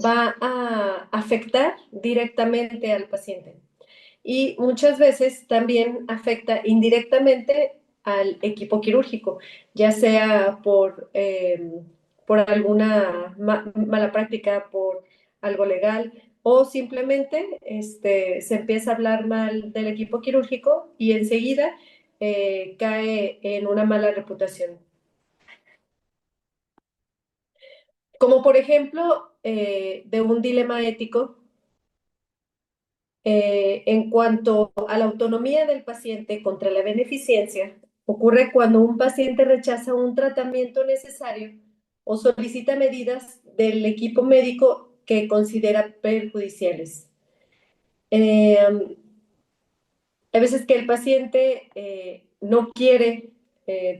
va a afectar directamente al paciente. Y muchas veces también afecta indirectamente al equipo quirúrgico, ya sea por alguna mala práctica, por algo legal, o simplemente se empieza a hablar mal del equipo quirúrgico y enseguida cae en una mala reputación. Como por ejemplo, de un dilema ético en cuanto a la autonomía del paciente contra la beneficencia, ocurre cuando un paciente rechaza un tratamiento necesario o solicita medidas del equipo médico que considera perjudiciales. Eh, Hay veces que el paciente no quiere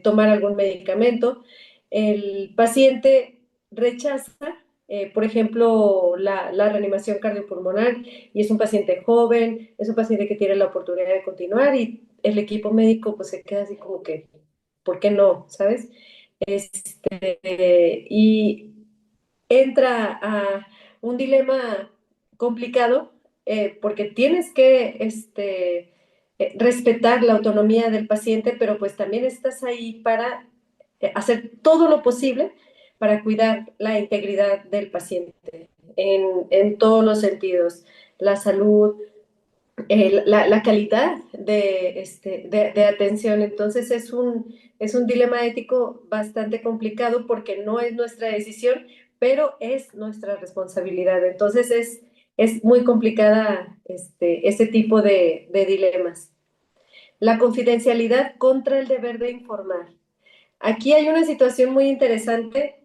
tomar algún medicamento, el paciente rechaza, por ejemplo, la reanimación cardiopulmonar y es un paciente joven, es un paciente que tiene la oportunidad de continuar y el equipo médico pues se queda así como que, ¿por qué no? ¿Sabes? Y entra a un dilema complicado porque tienes que respetar la autonomía del paciente, pero pues también estás ahí para hacer todo lo posible para cuidar la integridad del paciente en todos los sentidos, la salud, la calidad de atención. Entonces es un dilema ético bastante complicado porque no es nuestra decisión, pero es nuestra responsabilidad. Entonces es muy complicada este tipo de dilemas. La confidencialidad contra el deber de informar. Aquí hay una situación muy interesante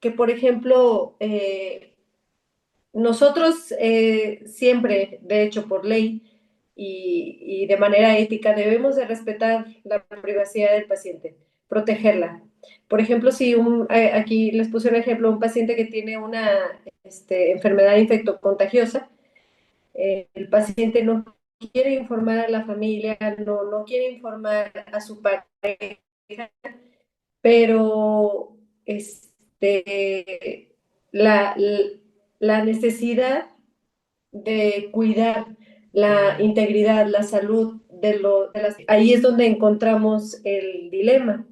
que, por ejemplo, nosotros siempre, de hecho, por ley y de manera ética, debemos de respetar la privacidad del paciente, protegerla. Por ejemplo, si aquí les puse un ejemplo, un paciente que tiene una enfermedad infectocontagiosa, el paciente no quiere informar a la familia, no quiere informar a su pareja, pero la, la necesidad de cuidar la integridad, la salud ahí es donde encontramos el dilema.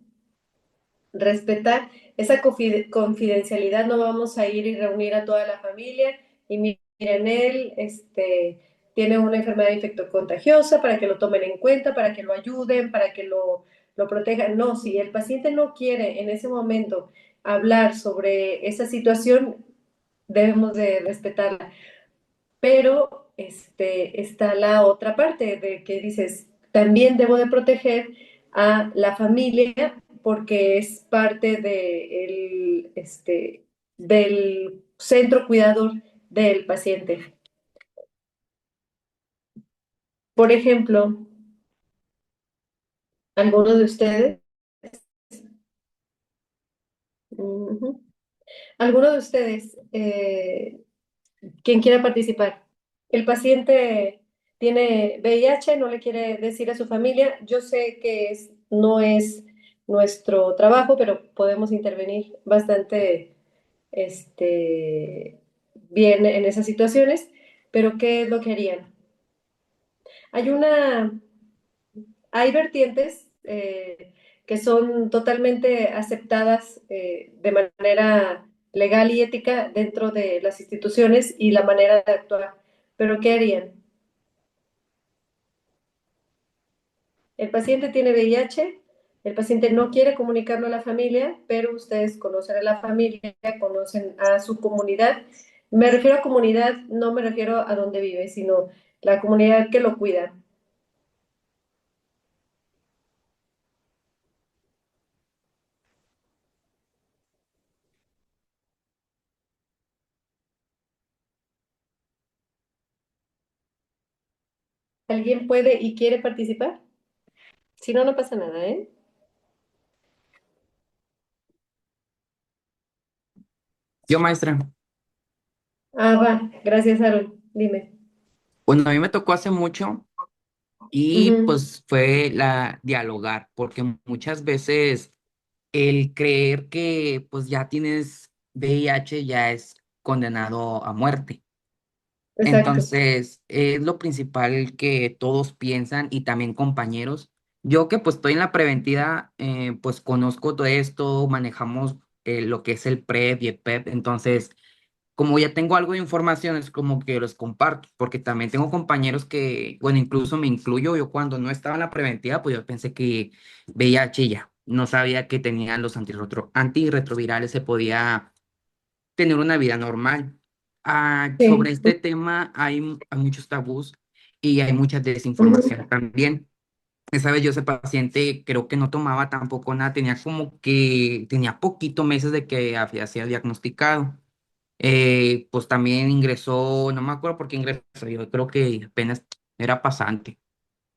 Respetar esa confidencialidad, no vamos a ir y reunir a toda la familia y miren él, tiene una enfermedad infectocontagiosa para que lo tomen en cuenta, para que lo ayuden, para que lo protejan. No, si el paciente no quiere en ese momento hablar sobre esa situación, debemos de respetarla. Pero está la otra parte de que dices, también debo de proteger a la familia porque es parte del centro cuidador del paciente. Por ejemplo, alguno de ustedes, ujú, alguno de ustedes, quien quiera participar. El paciente tiene VIH, no le quiere decir a su familia. Yo sé que no es nuestro trabajo, pero podemos intervenir bastante bien en esas situaciones. Pero ¿qué es lo que harían? Hay hay vertientes que son totalmente aceptadas de manera legal y ética dentro de las instituciones y la manera de actuar. Pero ¿qué harían? El paciente tiene VIH, el paciente no quiere comunicarlo a la familia, pero ustedes conocen a la familia, conocen a su comunidad. Me refiero a comunidad, no me refiero a dónde vive, sino la comunidad que lo cuida. ¿Alguien puede y quiere participar? Si no, no pasa nada, ¿eh? Yo, maestra, Ah, va, gracias, Aaron. Dime. bueno, a mí me tocó hace mucho y Ujú. pues fue la dialogar, porque muchas veces el creer que pues ya tienes VIH ya es condenado a muerte. Exacto. Entonces, es lo principal que todos piensan y también compañeros. Yo que pues estoy en la preventiva, pues conozco todo esto, manejamos lo que es el PrEP y el PEP. Entonces, como ya tengo algo de información, es como que los comparto, porque también tengo compañeros que, bueno, incluso me incluyo, yo cuando no estaba en la preventiva, pues yo pensé que VIH ya, no sabía que tenían los antirretrovirales, se podía tener una vida normal. Sobre Sí. este tema hay muchos tabús y hay mucha Ujú, desinformación también. Esa vez yo ese paciente creo que no tomaba tampoco nada, tenía como que, tenía poquito meses de que había sido diagnosticado. Pues también ingresó, no me acuerdo por qué ingresó, yo creo que apenas era pasante.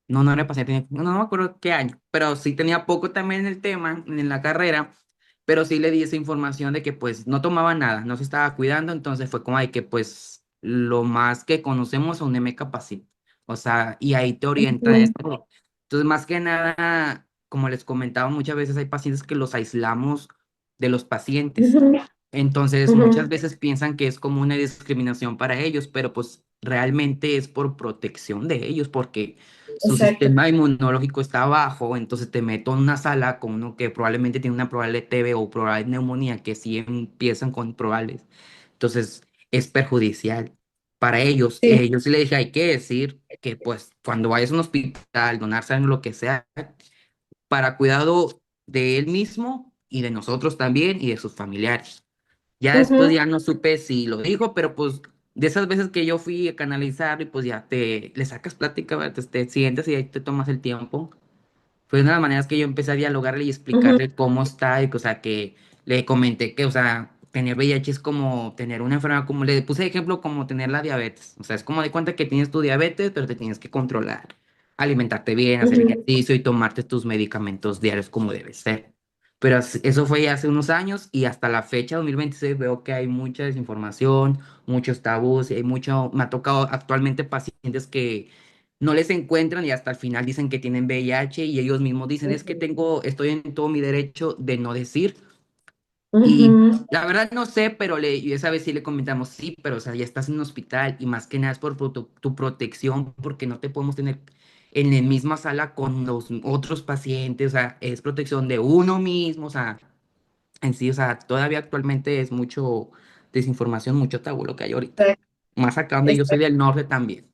No, no era paciente, no me acuerdo qué año, pero sí tenía poco también en el tema, en la carrera, pero sí le di esa información de que pues no tomaba nada, no se estaba cuidando, entonces fue como de que pues lo más que conocemos a un M-Capacit, o sea, y ahí te orientan ujú, esto. Entonces, más que nada, como les comentaba, muchas veces hay pacientes que los aislamos de los pacientes. ujú, Entonces, muchas ujú. veces piensan que es como una discriminación para ellos, pero pues realmente es por protección de ellos, porque su Exacto. sistema inmunológico está bajo, entonces te meto en una sala con uno que probablemente tiene una probable TB o probable neumonía, que sí empiezan con probables. Entonces, es perjudicial para ellos. Sí. Yo sí le dije, hay que decir que pues cuando vayas a un hospital, donar sangre, lo que sea, para cuidado de él mismo y de nosotros también y de sus familiares. Ya después Ujú, ya no supe si lo dijo, pero pues de esas veces que yo fui a canalizar y pues ya le sacas plática, ¿verdad? Te sientas y ahí te tomas el tiempo. Fue una de las maneras que yo empecé a dialogarle y ujú, explicarle cómo está, y, o sea, que le comenté que, o sea, tener VIH es como tener una enfermedad, como le puse de ejemplo, como tener la diabetes. O sea, es como de cuenta que tienes tu diabetes, pero te tienes que controlar, alimentarte bien, hacer ujú. ejercicio y tomarte tus medicamentos diarios como debe ser. Pero eso fue hace unos años y hasta la fecha, 2026 veo que hay mucha desinformación, muchos tabús, y hay mucho, me ha tocado actualmente pacientes que no les encuentran y hasta el final dicen que tienen VIH y ellos mismos dicen, es que Ujú, estoy en todo mi derecho de no decir. Y ujú. la verdad no sé, pero y esa vez sí le comentamos, sí, pero o sea, ya estás en un hospital y más que nada es por tu protección, porque no te podemos tener en la misma sala con los otros pacientes, o sea, es protección de uno mismo, o sea, en sí, o sea, todavía actualmente es mucho desinformación, mucho tabú lo que hay ahorita. Exacto, Más acá donde yo soy exacto. del norte también.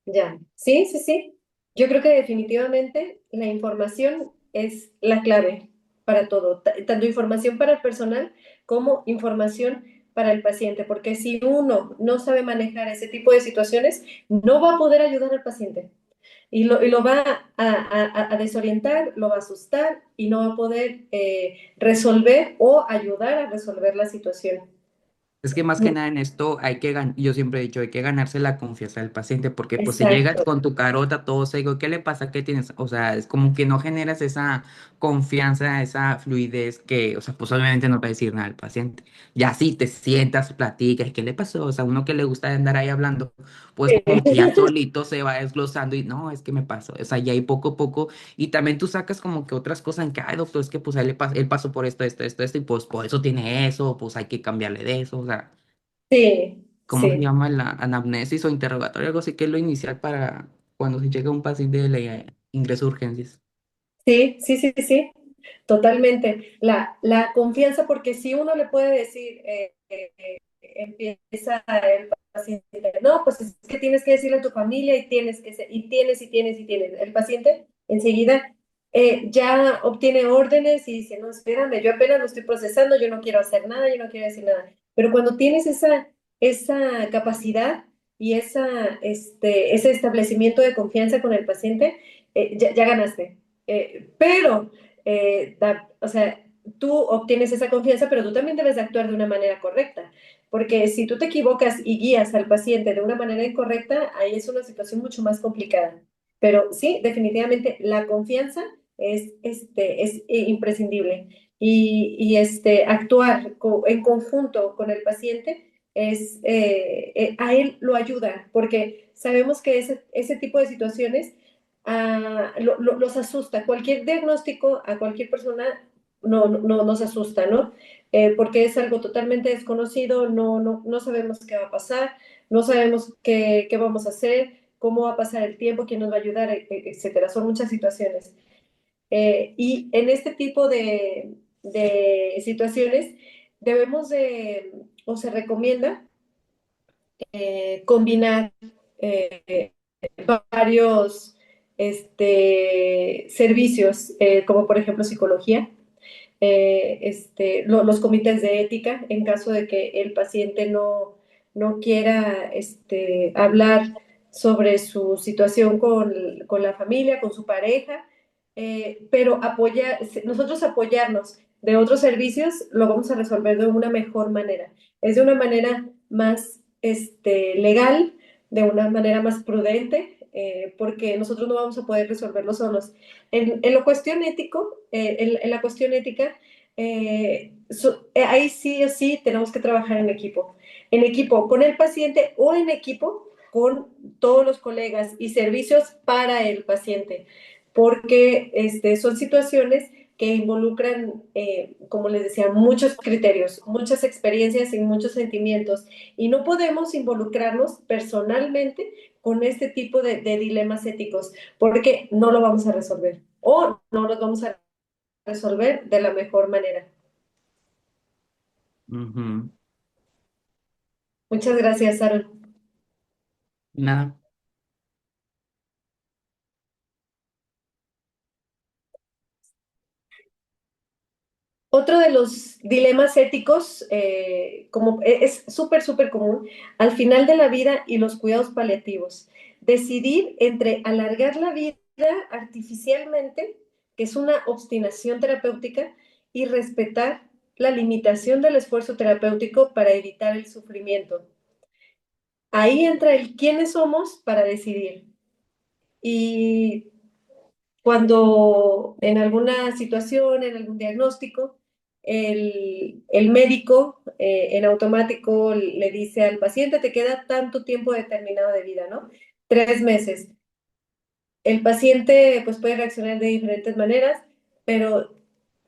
Ya. Sí, sí, sí. Yo creo que definitivamente la información es la clave para todo, tanto información para el personal como información para el paciente, porque si uno no sabe manejar ese tipo de situaciones, no va a poder ayudar al paciente y lo va a desorientar, lo va a asustar y no va a poder resolver o ayudar a resolver la situación. Es que más que nada en esto hay que yo siempre he dicho, hay que ganarse la confianza del paciente, porque pues si llegas Exacto. con tu carota todo seco, ¿qué le pasa? ¿Qué tienes? O sea, es como que no generas esa confianza, esa fluidez que, o sea, pues obviamente no va a decir nada al paciente. Ya si te sientas, platicas, ¿qué le pasó? O sea, uno que le gusta andar ahí hablando, pues Sí. como que ya solito se va desglosando y no, es que me pasó. O sea, ya ahí poco a poco, y también tú sacas como que otras cosas en que, ay, doctor, es que pues a él, él pasó por esto, y pues por eso tiene eso, pues hay que cambiarle de eso, o sea. Sí, ¿Cómo se sí. llama la anamnesis o interrogatorio? Algo así que es lo inicial para cuando se llega un paciente de la ingreso a urgencias. Sí, sí, sí, sí, totalmente. La confianza, porque si uno le puede decir, empieza el paciente, no, pues es que tienes que decirle a tu familia y tienes que y tienes y tienes y tienes. El paciente enseguida ya obtiene órdenes y dice, no, espérame, yo apenas lo estoy procesando, yo no quiero hacer nada, yo no quiero decir nada. Pero cuando tienes esa capacidad y ese establecimiento de confianza con el paciente, ya ganaste. Pero, o sea, tú obtienes esa confianza, pero tú también debes de actuar de una manera correcta, porque si tú te equivocas y guías al paciente de una manera incorrecta, ahí es una situación mucho más complicada. Pero sí, definitivamente la confianza es imprescindible actuar en conjunto con el paciente a él lo ayuda, porque sabemos que ese tipo de situaciones los asusta. Cualquier diagnóstico a cualquier persona nos asusta, ¿no? porque es algo totalmente desconocido, no sabemos qué va a pasar, no sabemos qué vamos a hacer, cómo va a pasar el tiempo, quién nos va a ayudar, etcétera. Son muchas situaciones. Y en este tipo de situaciones debemos de, o se recomienda, combinar eh, varios servicios, como por ejemplo psicología, los comités de ética, en caso de que el paciente no quiera hablar sobre su situación con la familia, con su pareja, pero nosotros apoyarnos de otros servicios lo vamos a resolver de una mejor manera. Es de una manera más legal, de una manera más prudente, porque nosotros no vamos a poder resolverlo solos. En la cuestión ético, en la cuestión ética, ahí sí o sí tenemos que trabajar en equipo con el paciente o en equipo con todos los colegas y servicios para el paciente, porque son situaciones que involucran, como les decía, muchos criterios, muchas experiencias y muchos sentimientos, y no podemos involucrarnos personalmente con este tipo de dilemas éticos, porque no lo vamos a resolver o no los vamos a resolver de la mejor manera. Ujú. Muchas gracias, Aaron. Nada. Otro de los dilemas éticos, como es súper, súper común, al final de la vida y los cuidados paliativos. Decidir entre alargar la vida artificialmente, que es una obstinación terapéutica, y respetar la limitación del esfuerzo terapéutico para evitar el sufrimiento. Ahí entra el quiénes somos para decidir. Y cuando en alguna situación, en algún diagnóstico, el médico en automático le dice al paciente, te queda tanto tiempo determinado de vida, ¿no? 3 meses. El paciente pues puede reaccionar de diferentes maneras, pero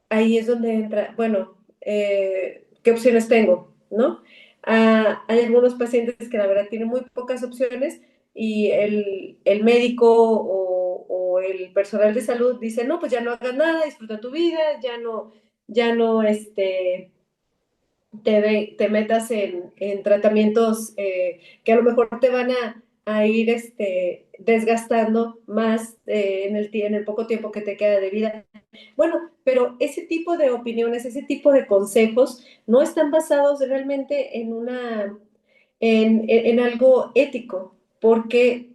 ahí es donde entra, bueno, ¿qué opciones tengo? ¿No? Hay algunos pacientes que la verdad tienen muy pocas opciones y el médico o el personal de salud dice, no, pues ya no hagas nada, disfruta tu vida, ya no, te metas en tratamientos que a lo mejor te van a ir desgastando más en el poco tiempo que te queda de vida. Bueno, pero ese tipo de opiniones, ese tipo de consejos no están basados realmente en algo ético, porque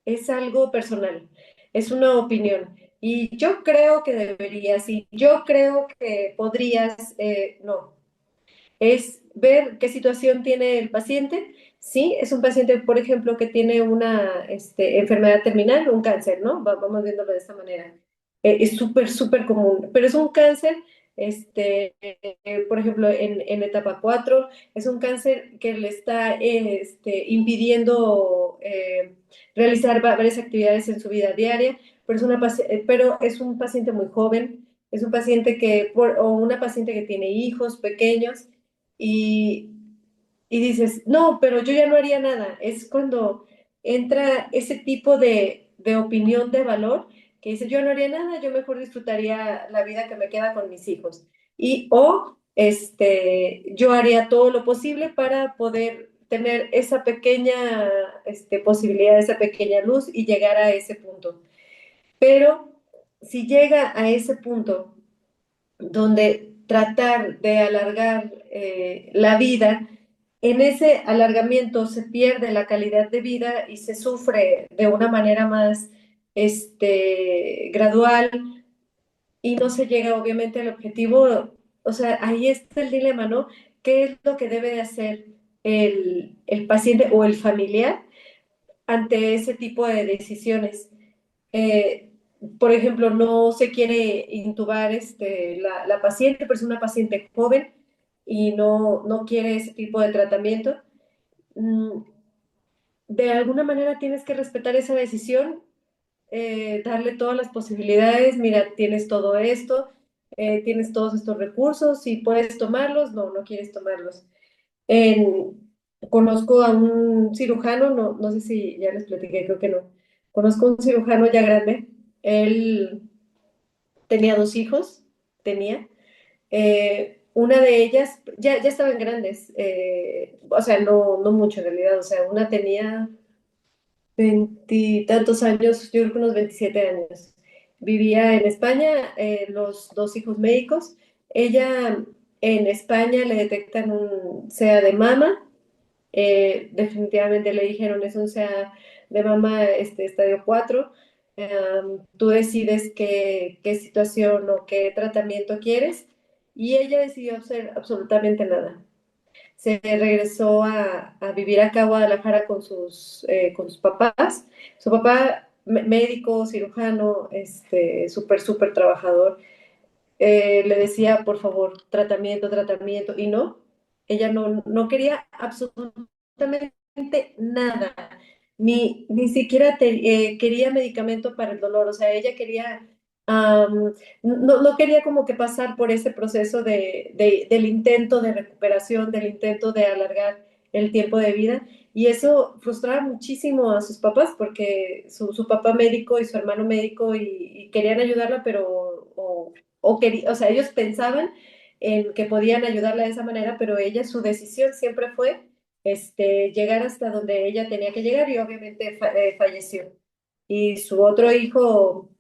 es algo personal, es una opinión. Y yo creo que deberías, y yo creo que podrías, no, es ver qué situación tiene el paciente. Sí, es un paciente, por ejemplo, que tiene una enfermedad terminal, un cáncer, ¿no? Vamos viéndolo de esta manera. Es súper, súper común, pero es un cáncer, por ejemplo, en etapa 4 es un cáncer que le está impidiendo realizar varias actividades en su vida diaria, pero es un paciente muy joven, es un paciente o una paciente que tiene hijos pequeños, y, y dices, no, pero yo ya no haría nada. Es cuando entra ese tipo de opinión de valor que dice, yo no haría nada, yo mejor disfrutaría la vida que me queda con mis hijos. Yo haría todo lo posible para poder tener esa pequeña posibilidad, esa pequeña luz y llegar a ese punto. Pero si llega a ese punto donde tratar de alargar la vida, en ese alargamiento se pierde la calidad de vida y se sufre de una manera más gradual y no se llega obviamente al objetivo. O sea, ahí está el dilema, ¿no? ¿Qué es lo que debe de hacer el paciente o el familiar ante ese tipo de decisiones? eh, por ejemplo, no se quiere intubar la paciente, pero es una paciente joven y no quiere ese tipo de tratamiento. Mm, De alguna manera tienes que respetar esa decisión, darle todas las posibilidades, mira, tienes todo esto, tienes todos estos recursos y puedes tomarlos, no, no quieres tomarlos. En, conozco a un cirujano, no, no sé si ya les platiqué, creo que no. Conozco a un cirujano ya grande, él tenía dos hijos, tenía. Una de ellas, ya estaban grandes, o sea, no, no mucho en realidad, o sea, una tenía veintitantos años, yo creo que unos 27 años. Vivía en España, los dos hijos médicos. Ella en España le detectan un SEA de mama, definitivamente le dijeron es un SEA de mama estadio 4. Tú decides qué situación o qué tratamiento quieres y ella decidió hacer absolutamente nada. Se regresó a vivir acá a Guadalajara con sus papás. Su papá, médico, cirujano, súper, súper trabajador, le decía, por favor, tratamiento, tratamiento, y no, ella no, no quería absolutamente nada, ni siquiera quería medicamento para el dolor, o sea, ella quería, no, no quería como que pasar por ese proceso del intento de recuperación, del intento de alargar el tiempo de vida, y eso frustraba muchísimo a sus papás porque su papá médico y su hermano médico y querían ayudarla, pero o sea, ellos pensaban en que podían ayudarla de esa manera, pero ella, su decisión siempre fue llegar hasta donde ella tenía que llegar y obviamente falleció. Y su otro hijo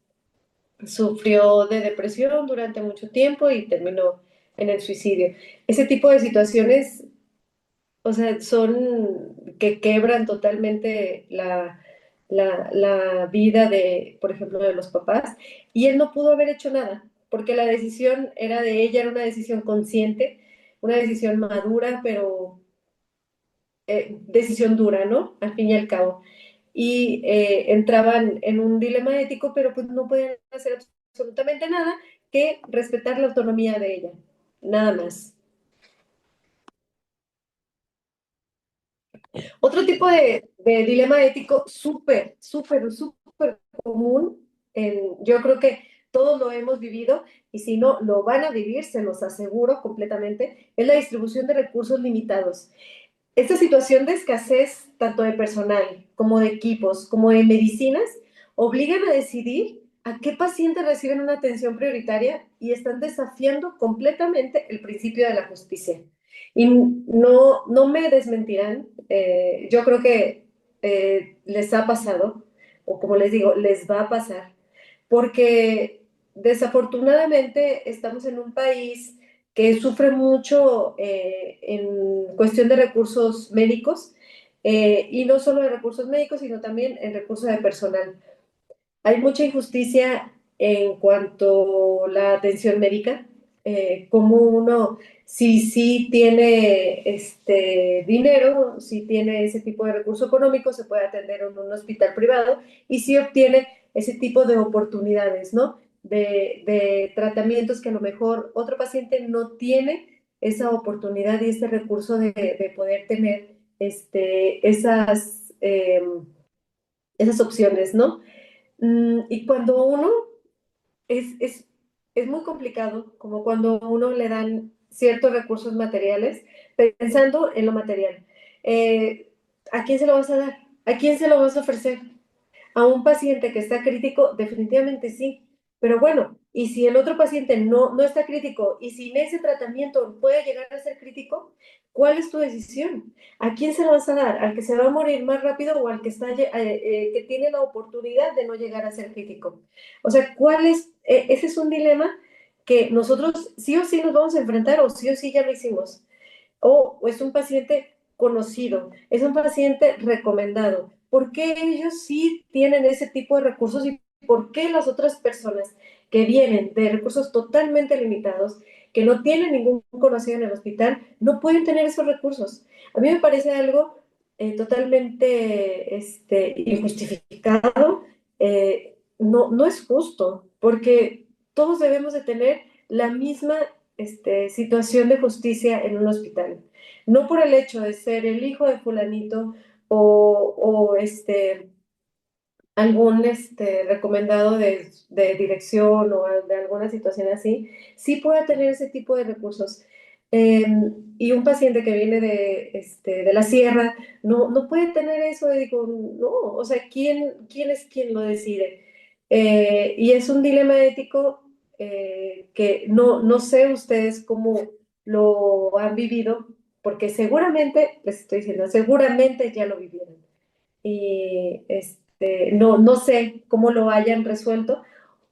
sufrió de depresión durante mucho tiempo y terminó en el suicidio. Ese tipo de situaciones, o sea, son que quebran totalmente la vida de, por ejemplo, de los papás, y él no pudo haber hecho nada, porque la decisión era de ella, era una decisión consciente, una decisión madura, pero decisión dura, ¿no? Al fin y al cabo. Y entraban en un dilema ético, pero pues no podían hacer absolutamente nada que respetar la autonomía de ella, nada más. Otro tipo de dilema ético súper, súper, súper común, yo creo que todos lo hemos vivido y si no, lo van a vivir, se los aseguro completamente, es la distribución de recursos limitados. Esta situación de escasez, tanto de personal como de equipos, como de medicinas, obligan a decidir a qué pacientes reciben una atención prioritaria y están desafiando completamente el principio de la justicia. Y no, no me desmentirán, yo creo que les ha pasado, o como les digo, les va a pasar, porque desafortunadamente estamos en un país que sufre mucho en cuestión de recursos médicos, y no solo de recursos médicos, sino también en recursos de personal. Hay mucha injusticia en cuanto a la atención médica, como uno, si sí tiene dinero, si tiene ese tipo de recurso económico, se puede atender en un hospital privado y si obtiene ese tipo de oportunidades, ¿no? De tratamientos que a lo mejor otro paciente no tiene esa oportunidad y ese recurso de poder tener esas opciones, ¿no? Y cuando uno es, es, es muy complicado, como cuando a uno le dan ciertos recursos materiales, pensando en lo material. Eh, ¿A quién se lo vas a dar? ¿A quién se lo vas a ofrecer? A un paciente que está crítico, definitivamente sí. Pero bueno, y si el otro paciente no está crítico y sin ese tratamiento puede llegar a ser crítico, ¿cuál es tu decisión? ¿A quién se lo vas a dar? ¿Al que se va a morir más rápido o al que, que tiene la oportunidad de no llegar a ser crítico? O sea, ¿cuál es? Ese es un dilema que nosotros sí o sí nos vamos a enfrentar o sí ya lo hicimos. O es un paciente conocido, es un paciente recomendado. ¿Por qué ellos sí tienen ese tipo de recursos y por qué las otras personas que vienen de recursos totalmente limitados, que no tienen ningún conocido en el hospital, no pueden tener esos recursos? A mí me parece algo totalmente injustificado, no, no es justo, porque todos debemos de tener la misma situación de justicia en un hospital. No por el hecho de ser el hijo de fulanito o algún recomendado de dirección o de alguna situación así, sí pueda tener ese tipo de recursos. Eh, y un paciente que viene de la sierra no puede tener eso. Y digo, no, o sea, ¿quién es quien lo decide? Y es un dilema ético que no sé ustedes cómo lo han vivido, porque seguramente, les estoy diciendo, seguramente ya lo vivieron y no sé cómo lo hayan resuelto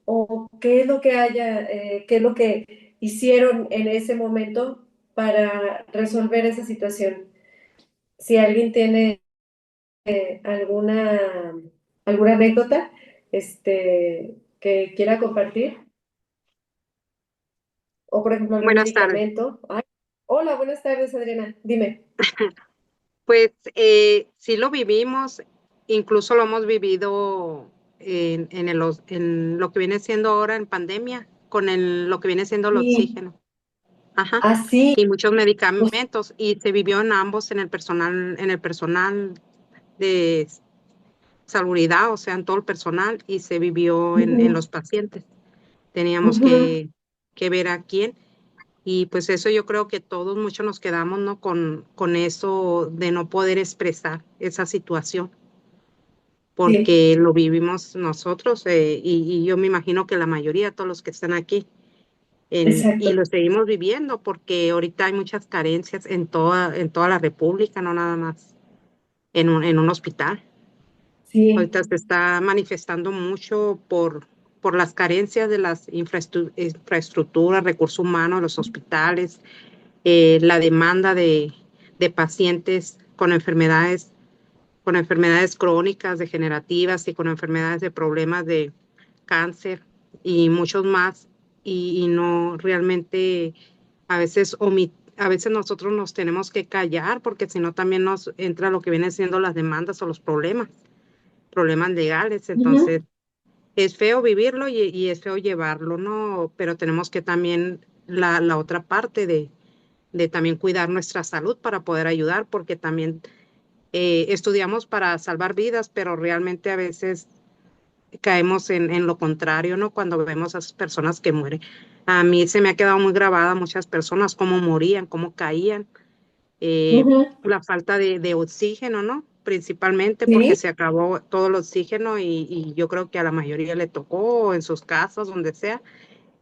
o qué es lo que qué es lo que hicieron en ese momento para resolver esa situación. Si alguien tiene alguna, alguna anécdota que quiera compartir, o por ejemplo algún Buenas tardes. medicamento. Ay, hola, buenas tardes, Adriana. Dime. Pues sí lo vivimos, incluso lo hemos vivido en lo que viene siendo ahora en pandemia, con lo que viene siendo el Y oxígeno. Ajá. así, Y muchos pues, medicamentos, y se vivió en ambos, en el personal de salubridad, o sea, en todo el personal, y se vivió en ujú, los pacientes. Teníamos ujú, que ver a quién. Y pues eso yo creo que todos muchos nos quedamos, ¿no? Con eso de no poder expresar esa situación, sí, porque lo vivimos nosotros y yo me imagino que la mayoría, todos los que están aquí, y exacto, lo seguimos viviendo porque ahorita hay muchas carencias en toda la República, no nada más en un hospital. sí. Ahorita se está manifestando mucho por las carencias de las infraestructuras, recursos humanos, los hospitales, la demanda de pacientes con enfermedades crónicas, degenerativas y con enfermedades de problemas de cáncer y muchos más. Y no realmente a veces nosotros nos tenemos que callar porque si no también nos entra lo que viene siendo las demandas o los problemas legales. Ujú. Entonces, es feo vivirlo y es feo llevarlo, ¿no? Pero tenemos que también la otra parte de también cuidar nuestra salud para poder ayudar, porque también estudiamos para salvar vidas, pero realmente a veces caemos en lo contrario, ¿no? Cuando vemos a esas personas que mueren. A mí se me ha quedado muy grabada muchas personas, cómo morían, cómo caían, Ujú, la falta de oxígeno, ¿no? Principalmente porque sí, se acabó todo el oxígeno y yo creo que a la mayoría le tocó en sus casas, donde sea,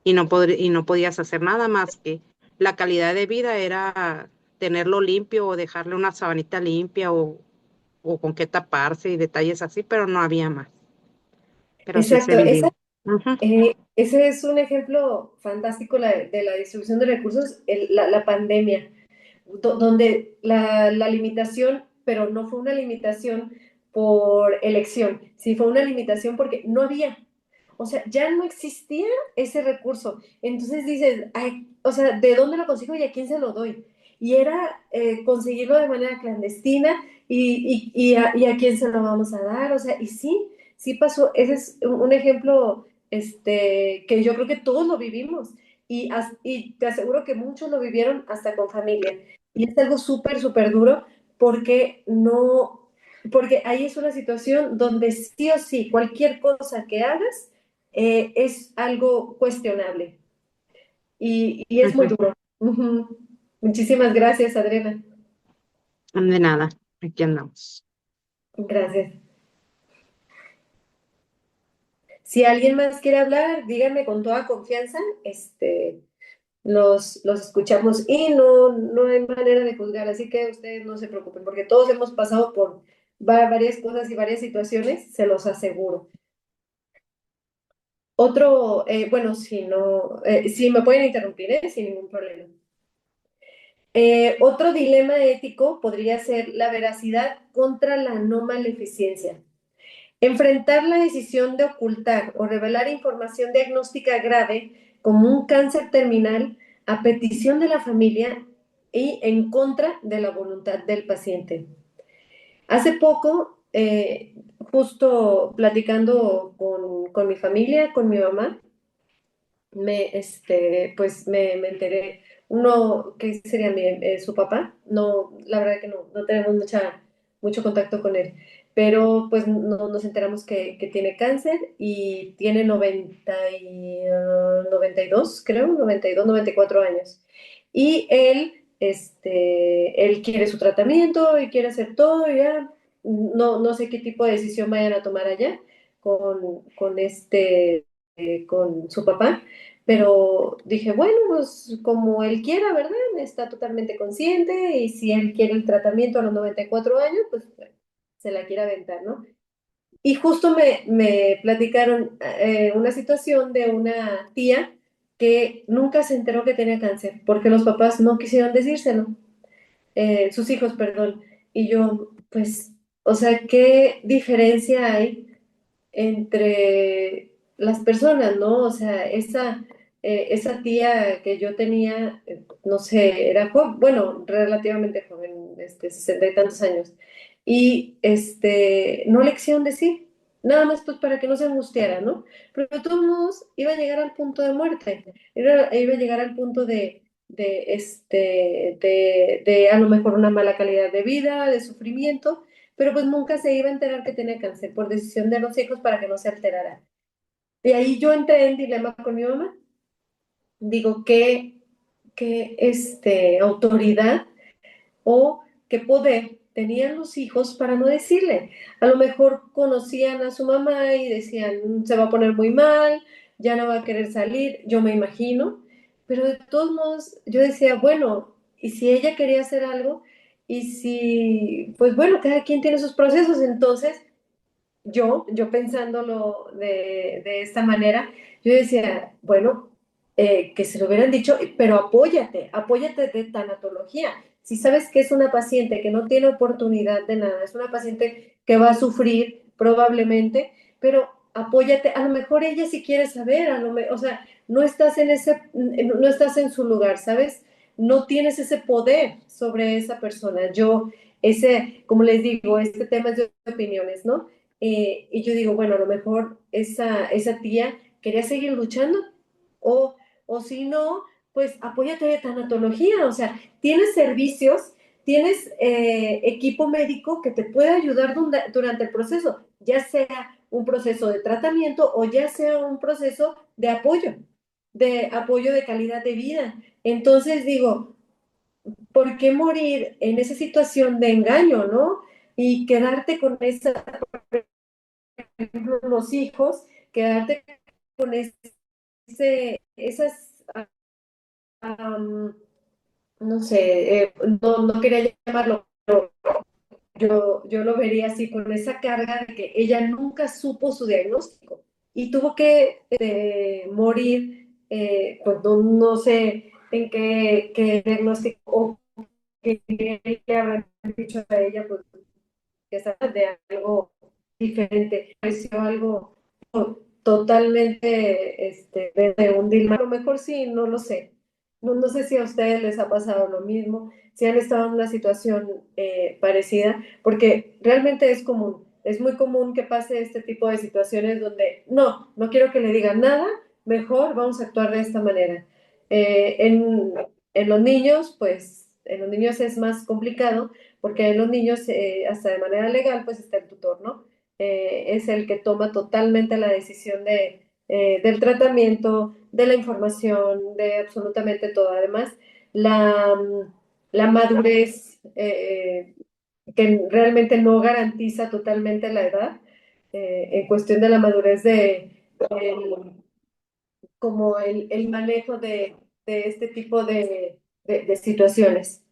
y no podías hacer nada más que la calidad de vida era tenerlo limpio o dejarle una sabanita limpia o con qué taparse y detalles así, pero no había más. Pero sí se exacto. vivió. Ujú. Ese es un ejemplo fantástico de la distribución de recursos, la pandemia, donde la limitación, pero no fue una limitación por elección, sí fue una limitación porque no había. O sea, ya no existía ese recurso. Entonces dices, ay, o sea, ¿de dónde lo consigo y a quién se lo doy? Y era conseguirlo de manera clandestina y a quién se lo vamos a dar. O sea, y sí pasó. Ese es un ejemplo que yo creo que todos lo vivimos. Y te aseguro que muchos lo vivieron hasta con familia. Y es algo súper, súper duro porque porque ahí es una situación donde sí o sí, cualquier cosa que hagas, es algo cuestionable y es muy Ujú. duro. Ujú. Muchísimas gracias, Adriana. De nada, aquí andamos. Gracias. Si alguien más quiere hablar, díganme con toda confianza, los escuchamos y no hay manera de juzgar, así que ustedes no se preocupen, porque todos hemos pasado por varias cosas y varias situaciones, se los aseguro. Otro, bueno, si no, si me pueden interrumpir, sin ningún problema. Otro dilema ético podría ser la veracidad contra la no maleficencia. Enfrentar la decisión de ocultar o revelar información diagnóstica grave como un cáncer terminal a petición de la familia y en contra de la voluntad del paciente. Hace poco, justo platicando con mi familia, con mi mamá, pues me enteré, uno que sería su papá, no, la verdad que no tenemos mucho contacto con él, pero pues nos enteramos que tiene cáncer y tiene 92, creo, 92, 94 años. Y él quiere su tratamiento y quiere hacer todo, y ya no sé qué tipo de decisión vayan a tomar allá con su papá, pero dije, bueno, pues como él quiera, ¿verdad? Está totalmente consciente y si él quiere el tratamiento a los 94 años, pues bueno, se la quiere aventar, ¿no? Y justo me platicaron una situación de una tía que nunca se enteró que tenía cáncer porque los papás no quisieron decírselo, sus hijos, perdón. Y yo, pues, o sea, ¿qué diferencia hay entre las personas, ¿no? O sea, esa tía que yo tenía, no sé, era joven, bueno, relativamente joven, 60 y tantos años, y no le quisieron decir, nada más pues para que no se angustiara, ¿no? Pero de todos modos iba a llegar al punto de muerte, iba a llegar al punto de a lo mejor una mala calidad de vida, de sufrimiento, pero pues nunca se iba a enterar que tenía cáncer por decisión de los hijos para que no se alterara. Y ahí yo entré en dilema con mi mamá. Digo, ¿qué autoridad o qué poder tenían los hijos para no decirle? A lo mejor conocían a su mamá y decían, se va a poner muy mal, ya no va a querer salir, yo me imagino, pero de todos modos yo decía, bueno, ¿y si ella quería hacer algo? Y si, pues bueno, cada quien tiene sus procesos, entonces yo pensándolo de esta manera, yo decía, bueno, que se lo hubieran dicho, pero apóyate de tanatología. Si sabes que es una paciente que no tiene oportunidad de nada, es una paciente que va a sufrir probablemente, pero apóyate, a lo mejor ella sí quiere saber, o sea, no estás en su lugar, ¿sabes? No tienes ese poder sobre esa persona. Como les digo, este tema es de opiniones, ¿no? Y yo digo, bueno, a lo mejor esa tía quería seguir luchando, o si no, pues apóyate de tanatología, o sea, tienes servicios, tienes equipo médico que te puede ayudar durante el proceso, ya sea un proceso de tratamiento o ya sea un proceso de apoyo de calidad de vida. Entonces digo, ¿por qué morir en esa situación de engaño, no? Y quedarte con esa los hijos, quedarte con esas, um, no sé, no quería llamarlo, pero yo lo vería así, con esa carga de que ella nunca supo su diagnóstico y tuvo que morir, pues no sé en qué diagnóstico o qué le habrán dicho a ella, pues que sabes de algo diferente, pareció algo totalmente de un dilema. A lo mejor sí, no lo sé. No sé si a ustedes les ha pasado lo mismo, si han estado en una situación parecida, porque realmente es muy común que pase este tipo de situaciones donde no quiero que le digan nada, mejor vamos a actuar de esta manera. En los niños, pues en los niños es más complicado porque en los niños, hasta de manera legal, pues está el tutor, ¿no? Es el que toma totalmente la decisión del tratamiento, de la información, de absolutamente todo. Además, la madurez, que realmente no garantiza totalmente la edad, en cuestión de la madurez como el manejo de este tipo de situaciones.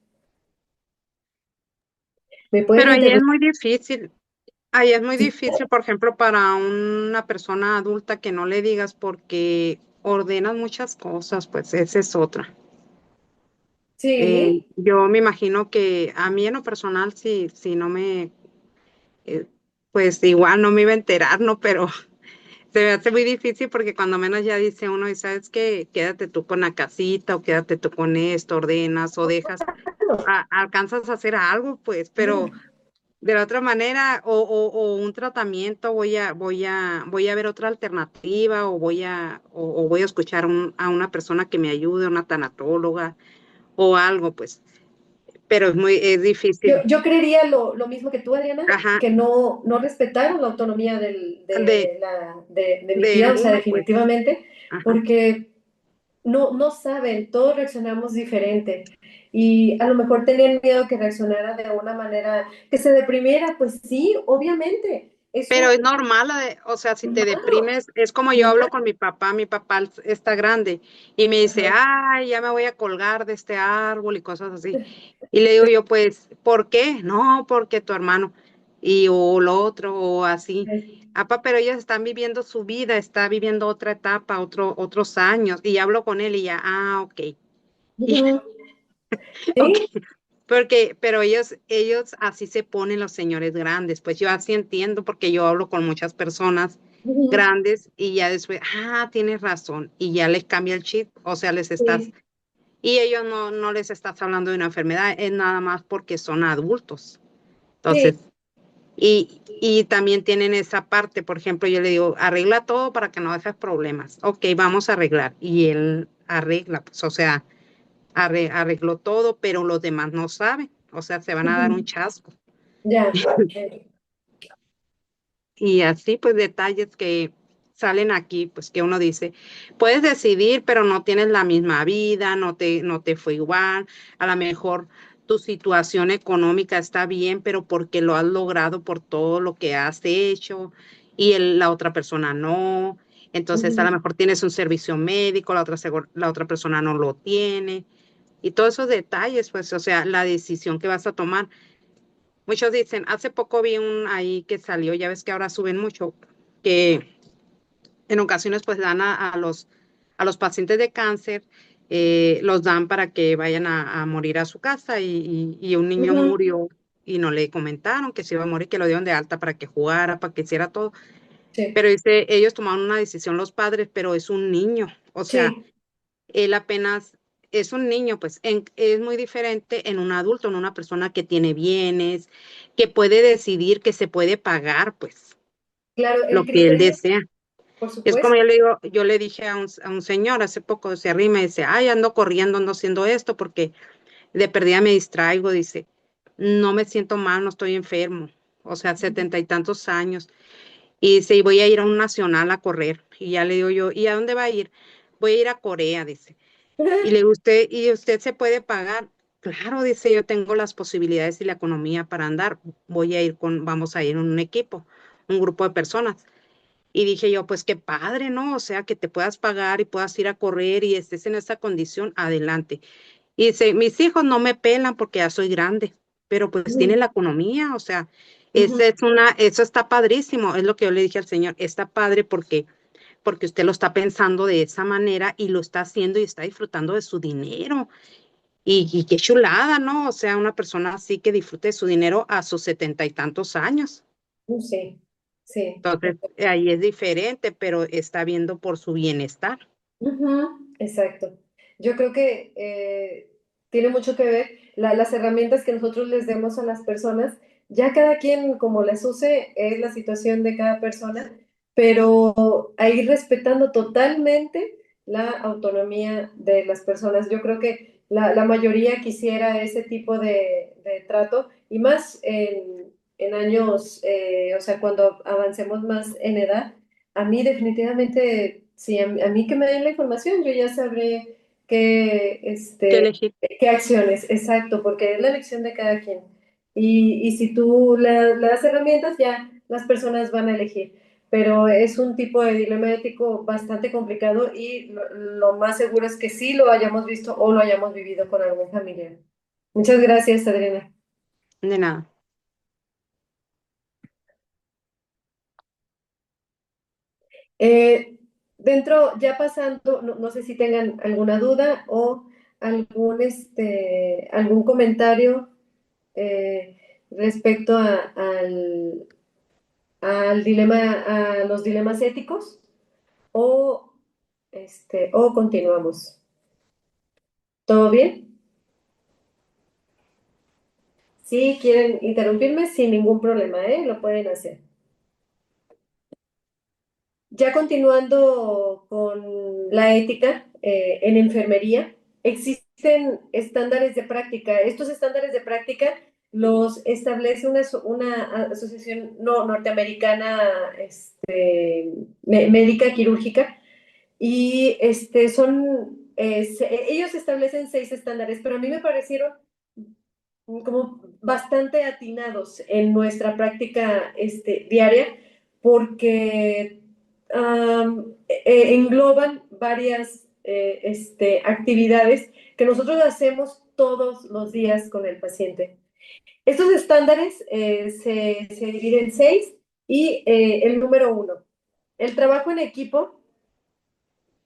¿Me pueden Pero ahí es interrumpir? muy difícil. Ahí es muy difícil, por ejemplo, para una persona adulta que no le digas porque ordenas muchas cosas, pues esa es otra. Sí. Yo me imagino que a mí en lo personal, si no eh, pues igual no me iba a enterar, ¿no? Pero se me hace muy difícil porque cuando menos ya dice uno, y sabes que quédate tú con la casita o quédate tú con esto, ordenas o dejas, alcanzas a hacer algo, pues, pero de la otra manera, o un tratamiento, voy a ver otra alternativa, o voy a escuchar a una persona que me ayude, una tanatóloga, o algo, pues. pero es difícil. Yo creería lo mismo que tú, Adriana, Ajá, que no respetaron la autonomía de, de mi de tía, o sea, uno, pues, definitivamente, ajá. porque no saben, todos reaccionamos diferente. Y a lo mejor tenían miedo que reaccionara de una manera, que se deprimiera, pues sí, obviamente. Pero es Eso, normal, o sea, si te claro, deprimes, es como yo hablo normal. con mi papá está grande y me dice, Ajá. ay, ya me voy a colgar de este árbol y cosas así. Y le digo yo, pues, ¿por qué? No, porque tu hermano o lo otro o así. Apa, pero ellos están viviendo su vida, está viviendo otra etapa, otros años. Y hablo con él y ya, ok. Y, Ujú. ok, Sí, pero ellos así se ponen los señores grandes. Pues yo así entiendo porque yo hablo con muchas personas ujú. grandes y ya después, tienes razón. Y ya les cambia el chip, o sea, Sí, y ellos no les estás hablando de una enfermedad, es nada más porque son adultos. sí. Entonces, y también tienen esa parte, por ejemplo, yo le digo, arregla todo para que no dejes problemas. Ok, vamos a arreglar. Y él arregla, pues, o sea, arregló todo, pero los demás no saben. O sea, se van a dar un Ujú. chasco. Ya. Y así, pues, detalles que salen aquí, pues, que uno dice, puedes decidir, pero no tienes la misma vida, no te fue igual, a lo mejor tu situación económica está bien, pero porque lo has logrado por todo lo que has hecho y la otra persona no. Entonces, a lo Ujú. mejor tienes un servicio médico, la otra persona no lo tiene. Y todos esos detalles, pues, o sea, la decisión que vas a tomar. Muchos dicen, hace poco vi un ahí que salió, ya ves que ahora suben mucho, que en ocasiones pues dan a los pacientes de cáncer, los dan para que vayan a morir a su casa y un niño Ujú. murió y no le comentaron que se iba a morir, que lo dieron de alta para que jugara, para que hiciera todo. Sí, Pero dice, ellos tomaron una decisión los padres, pero es un niño, o sea, sí, él apenas es un niño, pues es muy diferente en un adulto, en una persona que tiene bienes, que puede decidir, que se puede pagar, pues, claro, lo el que él criterio, desea. por Es como supuesto. yo le dije a un señor hace poco, se arrima y dice, ay, ando corriendo, ando haciendo esto porque de perdida me distraigo, dice, no me siento mal, no estoy enfermo, o sea, 70 y tantos años. Y dice, y voy a ir a un nacional a correr. Y ya le digo yo, ¿y a dónde va a ir? Voy a ir a Corea, dice. Y le digo, ¿y usted se puede pagar? Claro, dice, yo tengo las posibilidades y la economía para andar. Vamos a ir en un equipo, un grupo de personas. Y dije yo, pues qué padre, ¿no? O sea, que te puedas pagar y puedas ir a correr y estés en esa condición, adelante. Y dice, mis hijos no me pelan porque ya soy grande, pero pues tiene Ujú. la economía, o sea, Ujú. eso está padrísimo, es lo que yo le dije al Señor, está padre porque usted lo está pensando de esa manera y lo está haciendo y está disfrutando de su dinero. Y qué chulada, ¿no? O sea, una persona así que disfrute de su dinero a sus 70 y tantos años. Sí, sí. Entonces, ahí es diferente, pero está viendo por su bienestar. Ujú. Exacto. Yo creo que tiene mucho que ver las herramientas que nosotros les demos a las personas. Ya cada quien como las use es la situación de cada persona, pero a ir respetando totalmente la autonomía de las personas. Yo creo que la mayoría quisiera ese tipo de trato y más en años, o sea, cuando avancemos más en edad. A mí definitivamente, sí, a mí que me den la información, yo ya sabré qué, ¿Qué elegir? qué acciones, exacto, porque es la elección de cada quien. Y si tú le das herramientas, ya las personas van a elegir. Pero es un tipo de dilema ético bastante complicado y lo más seguro es que sí lo hayamos visto o lo hayamos vivido con algún familiar. Muchas gracias, Adriana. De nada. Eh, ya pasando, no sé si tengan alguna duda o algún comentario respecto al dilema, a los dilemas éticos o, o continuamos. ¿Todo bien? Si quieren interrumpirme, sin ningún problema, ¿eh? Lo pueden hacer. Ya continuando con la ética en enfermería, existe existen estándares de práctica. Estos estándares de práctica los establece una asociación norteamericana médica quirúrgica y ellos establecen 6 estándares, pero a mí me parecieron como bastante atinados en nuestra práctica diaria porque engloban varias actividades que nosotros hacemos todos los días con el paciente. Estos estándares se dividen en 6 y el número 1. El trabajo en equipo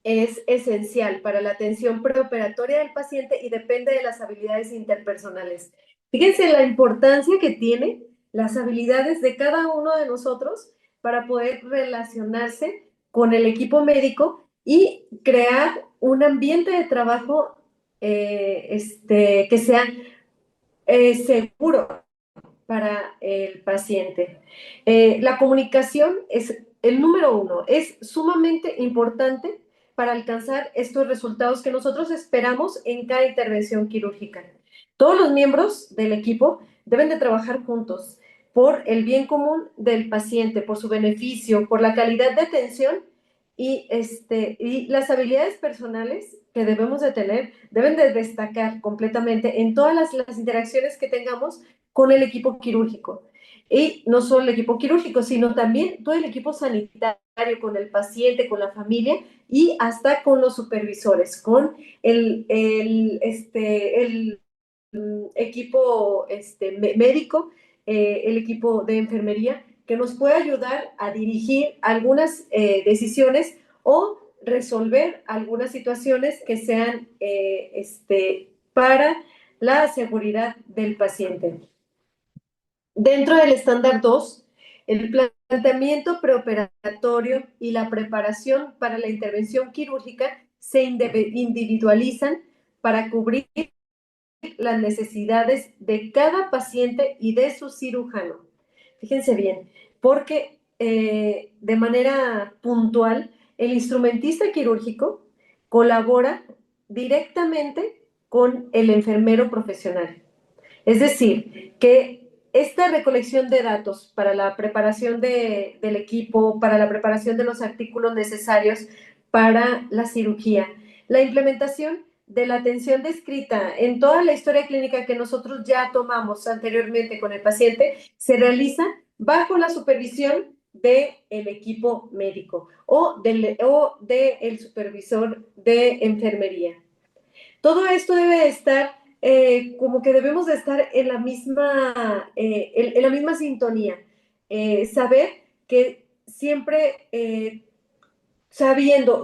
es esencial para la atención preoperatoria del paciente y depende de las habilidades interpersonales. Fíjense la importancia que tiene las habilidades de cada uno de nosotros para poder relacionarse con el equipo médico y crear un ambiente de trabajo que sea seguro para el paciente. La comunicación es el número 1, es sumamente importante para alcanzar estos resultados que nosotros esperamos en cada intervención quirúrgica. Todos los miembros del equipo deben de trabajar juntos por el bien común del paciente, por su beneficio, por la calidad de atención y las habilidades personales que debemos de tener deben de destacar completamente en todas las interacciones que tengamos con el equipo quirúrgico. Y no solo el equipo quirúrgico, sino también todo el equipo sanitario, con el paciente, con la familia y hasta con los supervisores, con el equipo médico, el equipo de enfermería, que nos puede ayudar a dirigir algunas decisiones o resolver algunas situaciones que sean para la seguridad del paciente. Dentro del estándar 2, el planteamiento preoperatorio y la preparación para la intervención quirúrgica se individualizan para cubrir las necesidades de cada paciente y de su cirujano. Fíjense bien, porque de manera puntual, el instrumentista quirúrgico colabora directamente con el enfermero profesional. Es decir, que esta recolección de datos para la preparación del equipo, para la preparación de los artículos necesarios para la cirugía, la implementación de la atención descrita en toda la historia clínica que nosotros ya tomamos anteriormente con el paciente, se realiza bajo la supervisión del equipo médico o del supervisor de enfermería. Todo esto debe estar como que debemos de estar en la misma sintonía. Saber que siempre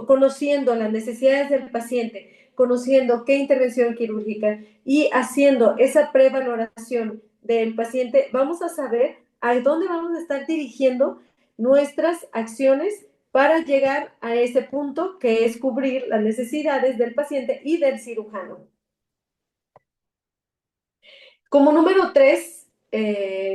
conociendo las necesidades del paciente, conociendo qué intervención quirúrgica y haciendo esa prevaloración del paciente, vamos a saber a dónde vamos a estar dirigiendo nuestras acciones para llegar a ese punto que es cubrir las necesidades del paciente y del cirujano. Como número 3,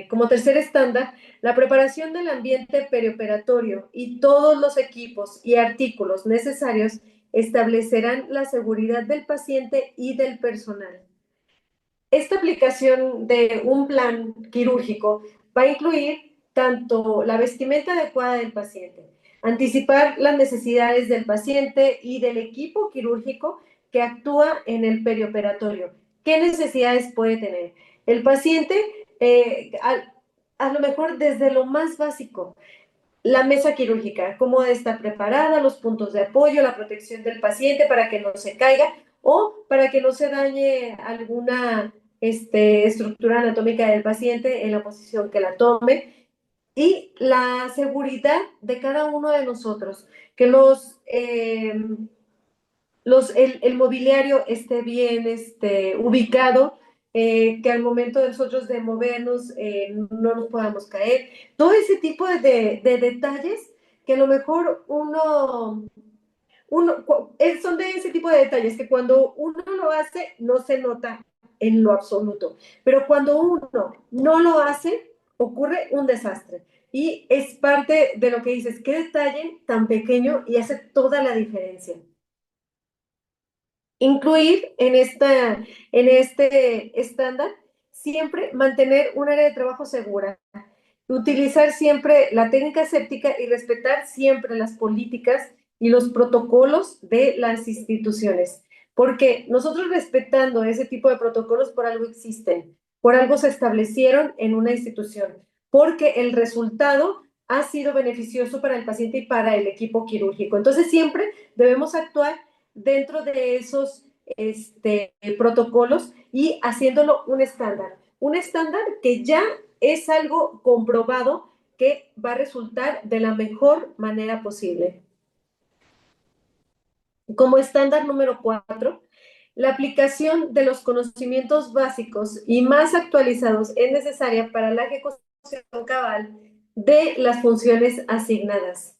como tercer estándar, la preparación del ambiente perioperatorio y todos los equipos y artículos necesarios establecerán la seguridad del paciente y del personal. Esta aplicación de un plan quirúrgico va a incluir tanto la vestimenta adecuada del paciente, anticipar las necesidades del paciente y del equipo quirúrgico que actúa en el perioperatorio. ¿Qué necesidades puede tener? El paciente, a lo mejor desde lo más básico, la mesa quirúrgica, cómo está preparada, los puntos de apoyo, la protección del paciente para que no se caiga o para que no se dañe alguna estructura anatómica del paciente en la posición que la tome, y la seguridad de cada uno de nosotros, que el mobiliario esté bien ubicado, que al momento de nosotros de movernos no nos podamos caer. Todo ese tipo de detalles que a lo mejor son de ese tipo de detalles que cuando uno lo hace no se nota en lo absoluto, pero cuando uno no lo hace ocurre un desastre y es parte de lo que dices, qué detalle tan pequeño y hace toda la diferencia. incluir en este estándar siempre mantener un área de trabajo segura, utilizar siempre la técnica aséptica y respetar siempre las políticas y los protocolos de las instituciones. Porque nosotros respetando ese tipo de protocolos por algo existen, por algo se establecieron en una institución, porque el resultado ha sido beneficioso para el paciente y para el equipo quirúrgico. Entonces siempre debemos actuar dentro de esos protocolos y haciéndolo un estándar que ya es algo comprobado que va a resultar de la mejor manera posible. Como estándar número 4, la aplicación de los conocimientos básicos y más actualizados es necesaria para la ejecución cabal de las funciones asignadas.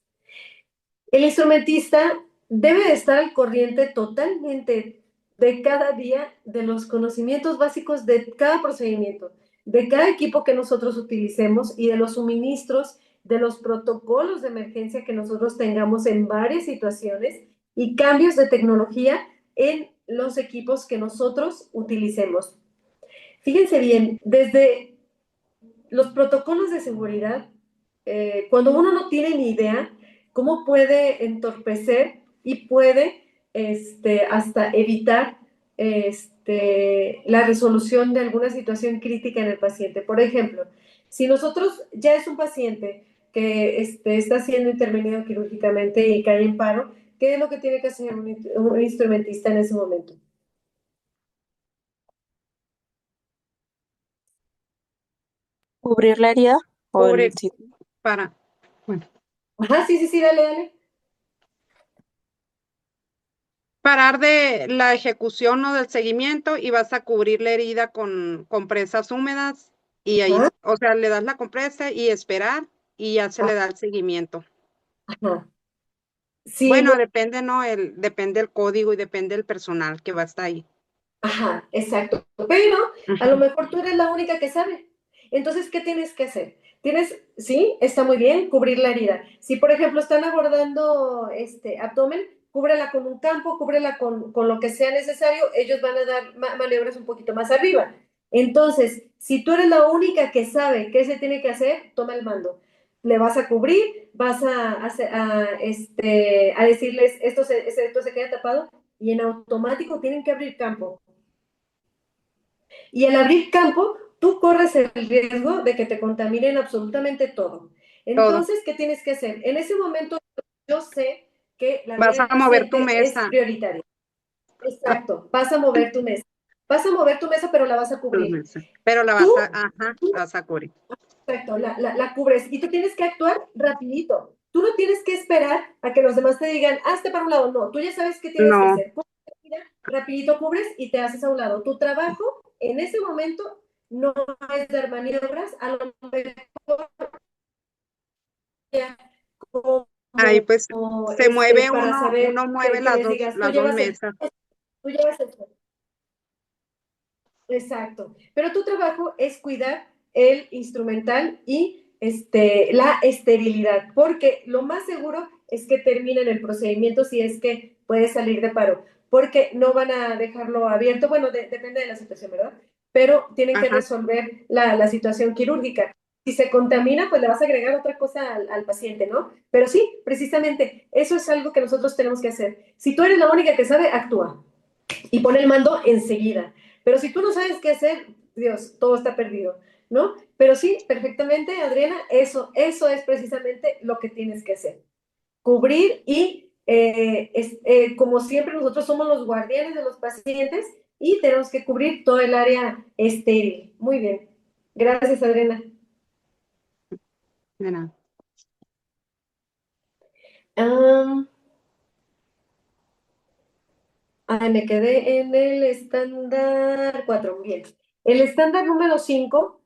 El instrumentista debe de estar al corriente totalmente de cada día de los conocimientos básicos de cada procedimiento, de cada equipo que nosotros utilicemos y de los suministros, de los protocolos de emergencia que nosotros tengamos en varias situaciones y cambios de tecnología en los equipos que nosotros utilicemos. Fíjense bien, desde los protocolos de seguridad, cuando uno no tiene ni idea, cómo puede entorpecer y puede hasta evitar la resolución de alguna situación crítica en el paciente. Por ejemplo, si nosotros ya es un paciente que está siendo intervenido quirúrgicamente y cae en paro, ¿qué es lo que tiene que hacer un instrumentista en ese momento? ¿Cubrir la herida o el Cubre sitio? para, bueno, Ajá, sí, sí, sí, dale, dale. parar de la ejecución o del seguimiento y vas a cubrir la herida con compresas húmedas y ahí, Ajá, o sea, le das la compresa y esperar y ya se le da el seguimiento. ajá. Sí, Bueno, depende, ¿no? Depende el código y depende el personal que va a estar ahí. ajá, exacto. Pero a lo Ujú. mejor tú eres la única que sabe. Entonces, ¿qué tienes que hacer? Sí, está muy bien, cubrir la herida. Si, por ejemplo, están abordando este abdomen, cúbrela con un campo, cúbrela con lo que sea necesario, ellos van a dar maniobras un poquito más arriba. Entonces, si tú eres la única que sabe qué se tiene que hacer, toma el mando. Le vas a cubrir, vas a decirles, esto se queda tapado, y en automático tienen que abrir campo. Y al abrir campo, tú corres el riesgo de que te contaminen absolutamente todo. Todo. Entonces, ¿qué tienes que hacer? En ese momento, yo sé que la Vas vida a del mover tu paciente es mesa. prioritaria. Exacto. Vas a mover tu mesa. Vas a mover tu mesa, pero la vas a Tu cubrir. mesa. Pero la Tú, vas a, ajá, la vas a cubrir. exacto, la cubres. Y tú tienes que actuar rapidito. Tú no tienes que esperar a que los demás te digan, hazte para un lado. No, tú ya sabes qué tienes que No, hacer. Rapidito cubres y te haces a un lado. Tu trabajo en ese momento no es dar maniobras, a lo mejor ya como, ahí pues se mueve para saber uno mueve que les digas, las dos mesas. tú llevas el, exacto. Pero tu trabajo es cuidar el instrumental y la esterilidad, porque lo más seguro es que terminen el procedimiento si es que puede salir de paro, porque no van a dejarlo abierto, bueno, depende de la situación, ¿verdad? Pero tienen que Ajá, resolver la situación quirúrgica. Si se contamina, pues le vas a agregar otra cosa al paciente, ¿no? Pero sí, precisamente, eso es algo que nosotros tenemos que hacer. Si tú eres la única que sabe, actúa y pone el mando enseguida. Pero si tú no sabes qué hacer, Dios, todo está perdido, ¿no? Pero sí, perfectamente, Adriana, eso es precisamente lo que tienes que hacer. Cubrir y, como siempre, nosotros somos los guardianes de los pacientes y tenemos que cubrir todo el área estéril. Muy bien. Gracias, Adriana. de nada. Me quedé en el estándar 4. Bien. El estándar número 5.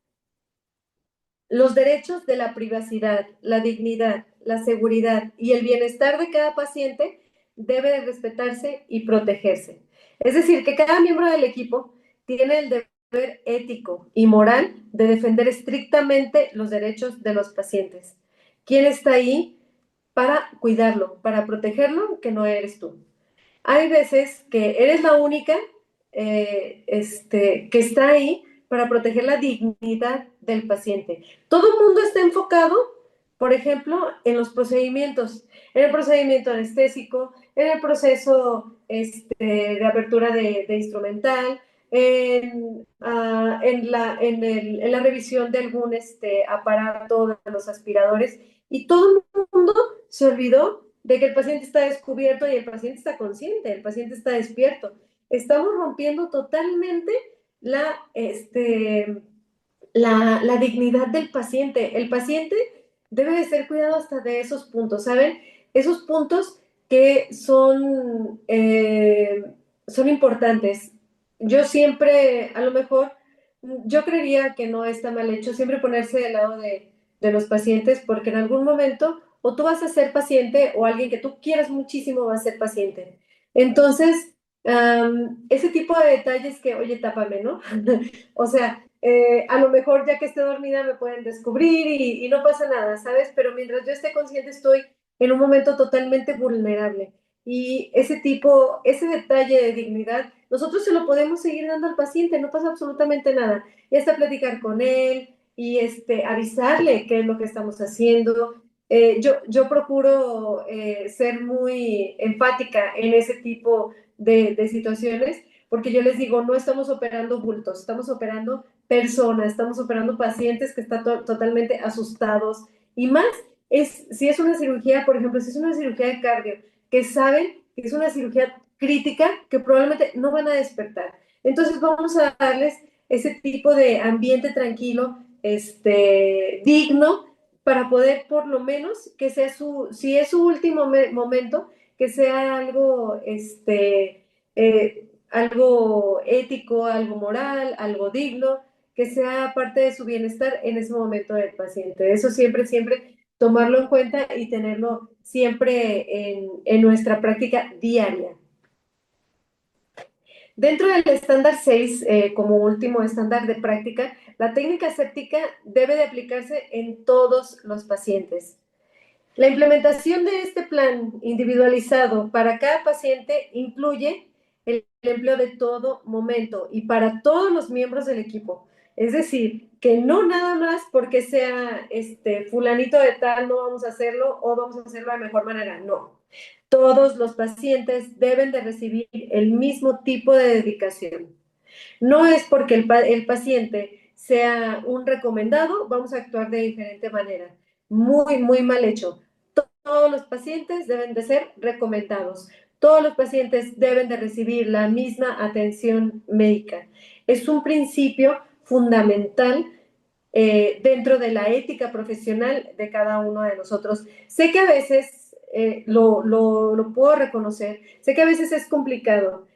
Los derechos de la privacidad, la dignidad, la seguridad y el bienestar de cada paciente debe de respetarse y protegerse. Es decir, que cada miembro del equipo tiene el deber ético y moral de defender estrictamente los derechos de los pacientes. ¿Quién está ahí para cuidarlo, para protegerlo? Que no eres tú. Hay veces que eres la única que está ahí para proteger la dignidad del paciente. Todo el mundo está enfocado, por ejemplo, en los procedimientos, en el procedimiento anestésico, en el proceso de apertura de instrumental, en la revisión de algún aparato de los aspiradores, y todo el mundo se olvidó de que el paciente está descubierto y el paciente está consciente, el paciente está despierto. Estamos rompiendo totalmente la, la dignidad del paciente. El paciente debe de ser cuidado hasta de esos puntos, ¿saben? Esos puntos que son importantes. Yo siempre, a lo mejor, yo creería que no está mal hecho siempre ponerse del lado de los pacientes, porque en algún momento o tú vas a ser paciente o alguien que tú quieras muchísimo va a ser paciente. Entonces, ese tipo de detalles que, oye, tápame, ¿no? O sea, a lo mejor ya que esté dormida me pueden descubrir y no pasa nada, ¿sabes? Pero mientras yo esté consciente estoy en un momento totalmente vulnerable. Y ese detalle de dignidad, nosotros se lo podemos seguir dando al paciente, no pasa absolutamente nada. Y hasta platicar con él y avisarle qué es lo que estamos haciendo. Yo procuro ser muy empática en ese tipo de situaciones, porque yo les digo, no estamos operando bultos, estamos operando personas, estamos operando pacientes que están totalmente asustados. Y más, si es una cirugía, por ejemplo, si es una cirugía de cardio, que saben que es una cirugía crítica, que probablemente no van a despertar. Entonces vamos a darles ese tipo de ambiente tranquilo, digno, para poder por lo menos que sea si es su último momento, que sea algo, algo ético, algo moral, algo digno, que sea parte de su bienestar en ese momento del paciente. Eso siempre, siempre tomarlo en cuenta y tenerlo siempre en nuestra práctica diaria. Dentro del estándar 6, como último estándar de práctica, la técnica aséptica debe de aplicarse en todos los pacientes. La implementación de este plan individualizado para cada paciente incluye el empleo de todo momento y para todos los miembros del equipo. Es decir, que no nada más porque sea fulanito de tal no vamos a hacerlo o vamos a hacerlo de mejor manera. No. Todos los pacientes deben de recibir el mismo tipo de dedicación. No es porque el paciente sea un recomendado, vamos a actuar de diferente manera. Muy, muy mal hecho. Todos los pacientes deben de ser recomendados. Todos los pacientes deben de recibir la misma atención médica. Es un principio fundamental dentro de la ética profesional de cada uno de nosotros. Sé que a veces lo puedo reconocer, sé que a veces es complicado,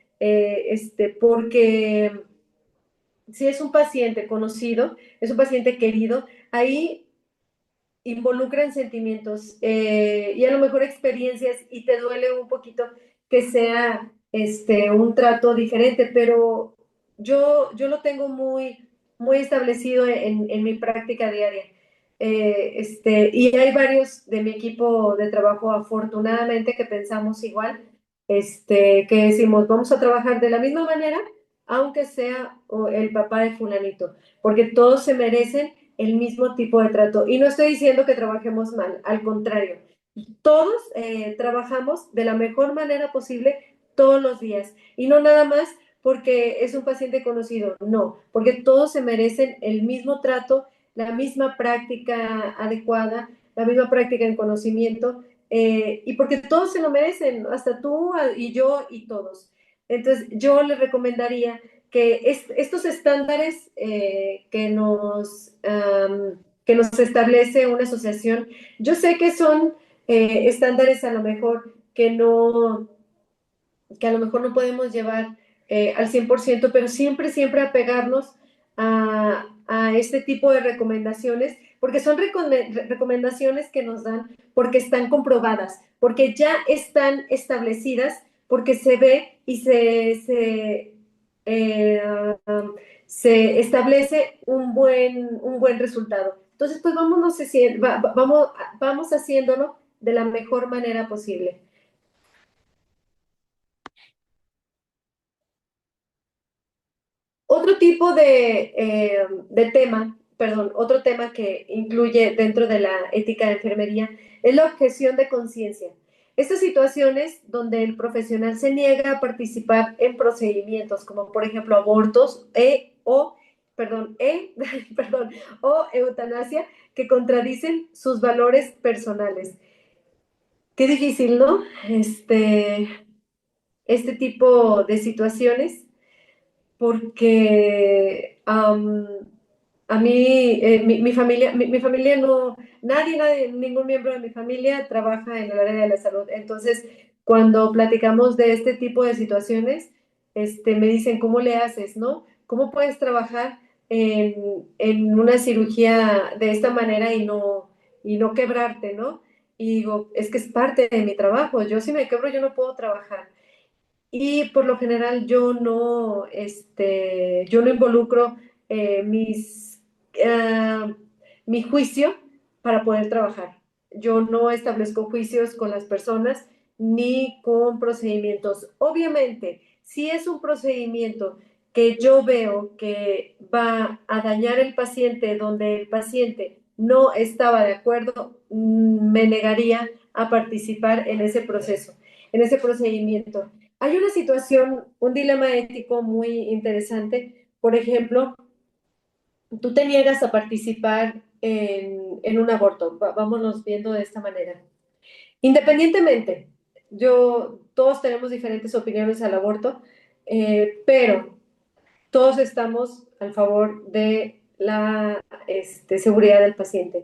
porque si es un paciente conocido, es un paciente querido, ahí involucran sentimientos y a lo mejor experiencias y te duele un poquito que sea un trato diferente, pero yo lo tengo muy, muy establecido en mi práctica diaria. Y hay varios de mi equipo de trabajo, afortunadamente, que pensamos igual, que decimos, vamos a trabajar de la misma manera, aunque sea el papá de fulanito, porque todos se merecen el mismo tipo de trato. Y no estoy diciendo que trabajemos mal, al contrario, todos trabajamos de la mejor manera posible todos los días. Y no nada más porque es un paciente conocido, no, porque todos se merecen el mismo trato, la misma práctica adecuada, la misma práctica en conocimiento, y porque todos se lo merecen, hasta tú y yo y todos. Entonces, yo les recomendaría que estos estándares que nos establece una asociación, yo sé que son estándares a lo mejor que a lo mejor no podemos llevar al 100%, pero siempre, siempre apegarnos a este tipo de recomendaciones, porque son recomendaciones que nos dan, porque están comprobadas, porque ya están establecidas, porque se ve y eh, se establece un buen resultado. Entonces, pues vamos haciéndolo de la mejor manera posible. Otro tipo de tema, perdón, otro tema que incluye dentro de la ética de enfermería es la objeción de conciencia. Estas situaciones donde el profesional se niega a participar en procedimientos como por ejemplo abortos perdón, o eutanasia que contradicen sus valores personales. Qué difícil, ¿no? Este tipo de situaciones porque a mí, mi familia no, nadie, ningún miembro de mi familia trabaja en el área de la salud. Entonces, cuando platicamos de este tipo de situaciones, me dicen, ¿cómo le haces, no? ¿Cómo puedes trabajar en una cirugía de esta manera y no quebrarte, ¿no? Y digo, es que es parte de mi trabajo. Yo si me quebro, yo no puedo trabajar. Y por lo general yo no involucro ah, mi juicio para poder trabajar. Yo no establezco juicios con las personas ni con procedimientos. Obviamente, si es un procedimiento que yo veo que va a dañar al paciente, donde el paciente no estaba de acuerdo, me negaría a participar en ese proceso, en ese procedimiento. Hay una situación, un dilema ético muy interesante. Por ejemplo, tú te niegas a participar en un aborto. Vámonos viendo de esta manera. Independientemente, todos tenemos diferentes opiniones al aborto, pero todos estamos a favor de la seguridad del paciente.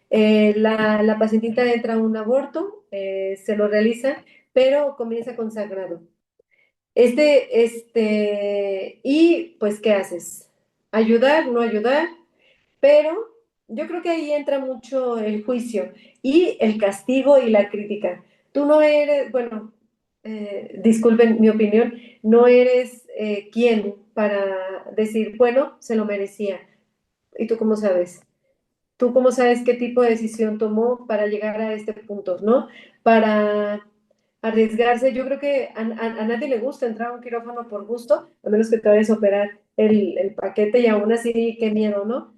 La pacientita entra a un aborto, se lo realiza, pero comienza con sangrado. Y pues, ¿qué haces? Ayudar, no ayudar, pero yo creo que ahí entra mucho el juicio y el castigo y la crítica. Tú no eres, bueno, disculpen mi opinión, no eres quien para decir, bueno, se lo merecía. ¿Y tú cómo sabes? ¿Tú cómo sabes qué tipo de decisión tomó para llegar a este punto, no? Para arriesgarse. Yo creo que a nadie le gusta entrar a un quirófano por gusto, a menos que te vayas a operar el paquete y aún así, qué miedo, ¿no?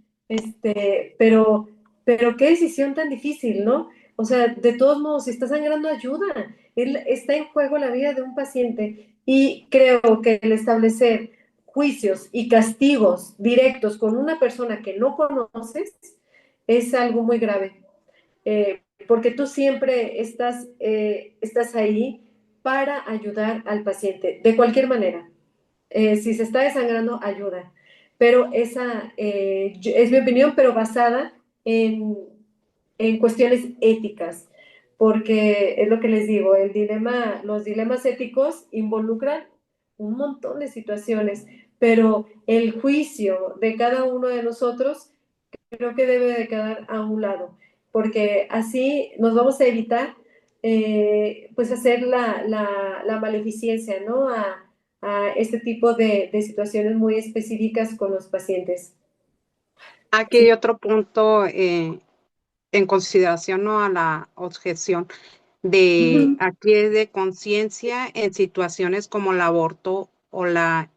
Pero qué decisión tan difícil, ¿no? O sea, de todos modos, si está sangrando, ayuda. Está en juego la vida de un paciente y creo que el establecer juicios y castigos directos con una persona que no conoces es algo muy grave. Porque tú siempre estás ahí para ayudar al paciente, de cualquier manera. Si se está desangrando, ayuda. Pero esa es mi opinión, pero basada en cuestiones éticas, porque es lo que les digo, los dilemas éticos involucran un montón de situaciones, pero el juicio de cada uno de nosotros creo que debe de quedar a un lado, porque así nos vamos a evitar pues hacer la maleficencia, ¿no? A este tipo de situaciones muy específicas con los pacientes. Aquí hay Sí. otro punto en consideración, ¿no?, a la objeción de Ujú. aquí es de conciencia en situaciones como el aborto o la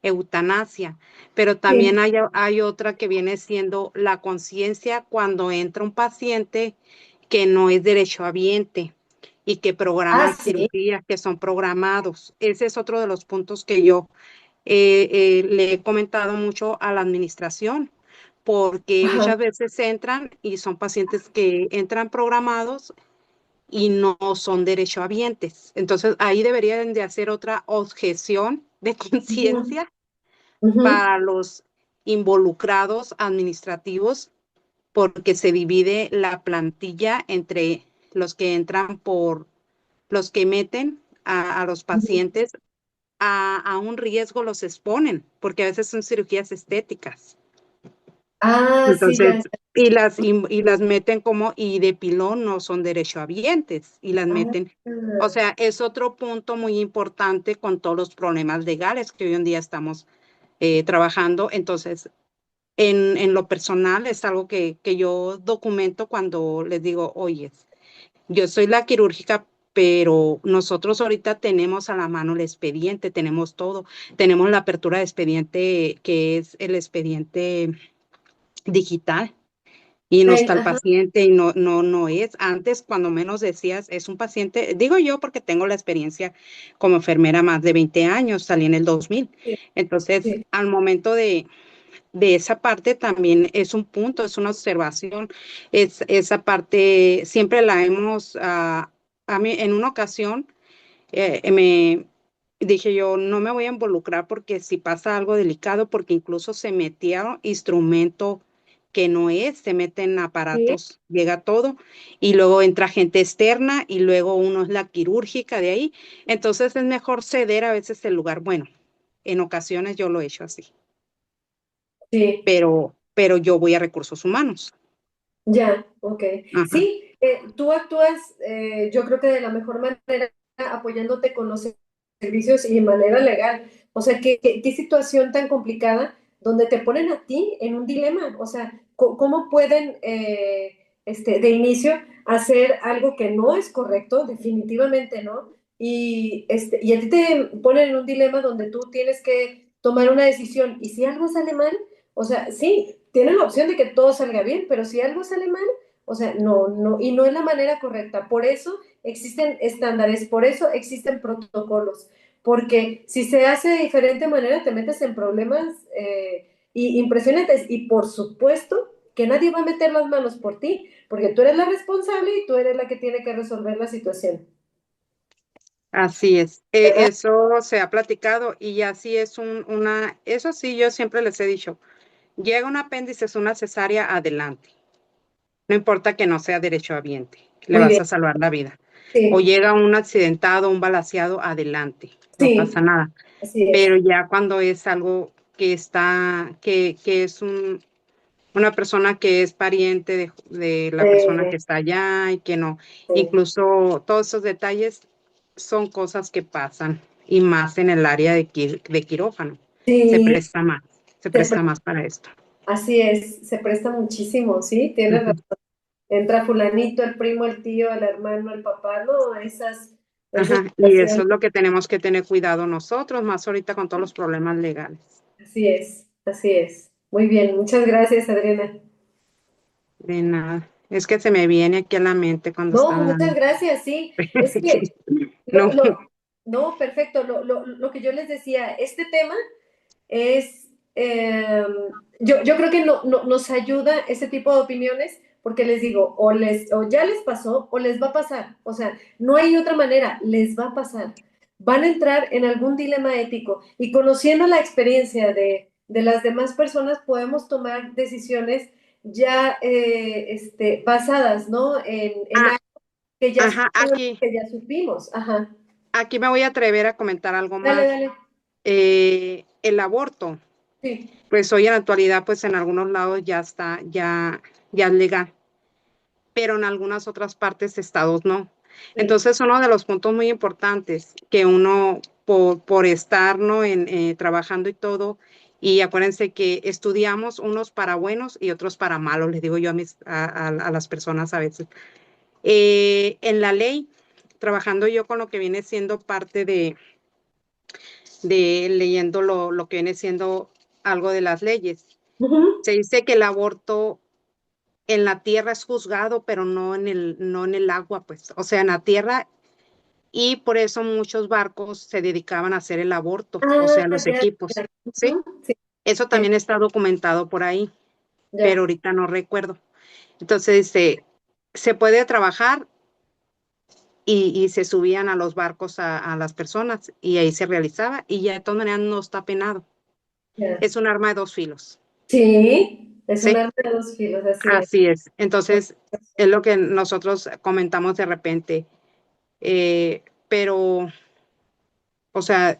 eutanasia, pero también Sí. hay otra que viene siendo la conciencia cuando entra un paciente que no es derechohabiente y que Ah, programan sí. cirugías que son programados. Ese es otro de los puntos que yo le he comentado mucho a la administración, porque Ajá. muchas veces entran y son pacientes que entran programados y no son derechohabientes. Entonces, ahí deberían de hacer otra objeción de Ujú. conciencia Ujú. para los involucrados administrativos, porque se divide la plantilla entre los que entran por los que meten a los Ujú. pacientes a un riesgo, los exponen, porque a veces son cirugías estéticas. Ah, sí, Entonces, ya. y las meten como, y de pilón no son derechohabientes, y las Ah, meten, o sea, es otro punto muy importante con todos los problemas legales que hoy en día estamos trabajando. Entonces, en lo personal es algo que yo documento cuando les digo, oye, yo soy la quirúrgica pero nosotros ahorita tenemos a la mano el expediente, tenemos todo, tenemos la apertura de expediente que es el expediente digital y no está el Ajá, paciente y no es. Antes, cuando menos decías, es un paciente, digo yo porque tengo la experiencia como enfermera más de 20 años, salí en el 2000. sí, Entonces, sí, al momento de esa parte también es un punto, es una observación, esa parte siempre la hemos, a mí en una ocasión me dije yo, no me voy a involucrar porque si pasa algo delicado, porque incluso se metía instrumento que no es, se meten sí, aparatos, llega todo, y luego entra gente externa y luego uno es la quirúrgica de ahí, entonces es mejor ceder a veces el lugar. Bueno, en ocasiones yo lo he hecho así, sí. pero yo voy a recursos humanos. Ya, ok. Ajá. Sí, tú actúas, yo creo que de la mejor manera apoyándote con los servicios y de manera legal. O sea, qué situación tan complicada donde te ponen a ti en un dilema. O sea, ¿cómo pueden, de inicio, hacer algo que no es correcto? Definitivamente no. Y a ti te ponen en un dilema donde tú tienes que tomar una decisión. Y si algo sale mal, o sea, sí, tienen la opción de que todo salga bien, pero si algo sale mal, o sea, no, y no es la manera correcta. Por eso existen estándares, por eso existen protocolos, porque si se hace de diferente manera, te metes en problemas impresionantes. Y por supuesto que nadie va a meter las manos por ti, porque tú eres la responsable y tú eres la que tiene que resolver la situación. Así es, ¿Verdad? eso se ha platicado y así es eso sí, yo siempre les he dicho, llega un apéndice, es una cesárea, adelante, no importa que no sea derechohabiente, le Muy vas bien, a salvar la vida. O sí, llega un accidentado, un balaceado, adelante, no pasa sí, nada. así es. Pero ya cuando es algo que es una persona que es pariente de la persona que Eh, está allá y que no. sí, Incluso todos esos detalles son cosas que pasan y más en el área de quirófano. Se sí, presta más, se se presta más para esto. así es, se presta muchísimo, ¿sí? Tienes razón. Ujú. Entra fulanito, el primo, el tío, el hermano, el papá, no, esas Ajá, y eso situaciones, es lo que tenemos que tener cuidado nosotros, más ahorita con todos los problemas legales. así es, así es. Muy bien, muchas gracias, Adriana. De nada. Es que se me viene aquí a la mente cuando está No, muchas hablando. gracias, sí. Es que, No, no, perfecto, lo que yo les decía, este tema es, yo creo que nos ayuda ese tipo de opiniones porque les digo, o ya les pasó o les va a pasar. O sea, no hay otra manera, les va a pasar. Van a entrar en algún dilema ético y conociendo la experiencia de las demás personas podemos tomar decisiones ya basadas, ¿no? En ah, algo que ya, ajá, que ya supimos. Ajá. aquí me voy a atrever a comentar algo Dale, más. dale. El aborto, Sí. pues hoy en la actualidad, pues en algunos lados ya está, ya es legal, pero en algunas otras partes, estados no. Sí. Entonces, uno de los puntos muy importantes que uno, por estar, ¿no? Trabajando y todo, y acuérdense que estudiamos unos para buenos y otros para malos, les digo yo a las personas a veces. En la ley, trabajando yo con lo que viene siendo parte de leyendo lo que viene siendo algo de las leyes. Ujú. Se dice que el aborto en la tierra es juzgado, pero no en el agua, pues, o sea, en la tierra, y por eso muchos barcos se dedicaban a hacer el aborto, o Ah, sea, los ya, equipos, ya. ¿sí? Ujú. Sí, Eso sí, también está documentado por ahí, pero ya. ahorita no recuerdo. Entonces, se puede trabajar y se subían a los barcos a las personas y ahí se realizaba y ya de todas maneras no está penado. Ya. Es un arma de dos filos, Sí, es un ¿sí? arma de dos filos, así es. Así es. Entonces, es lo que nosotros comentamos de repente. Pero, o sea,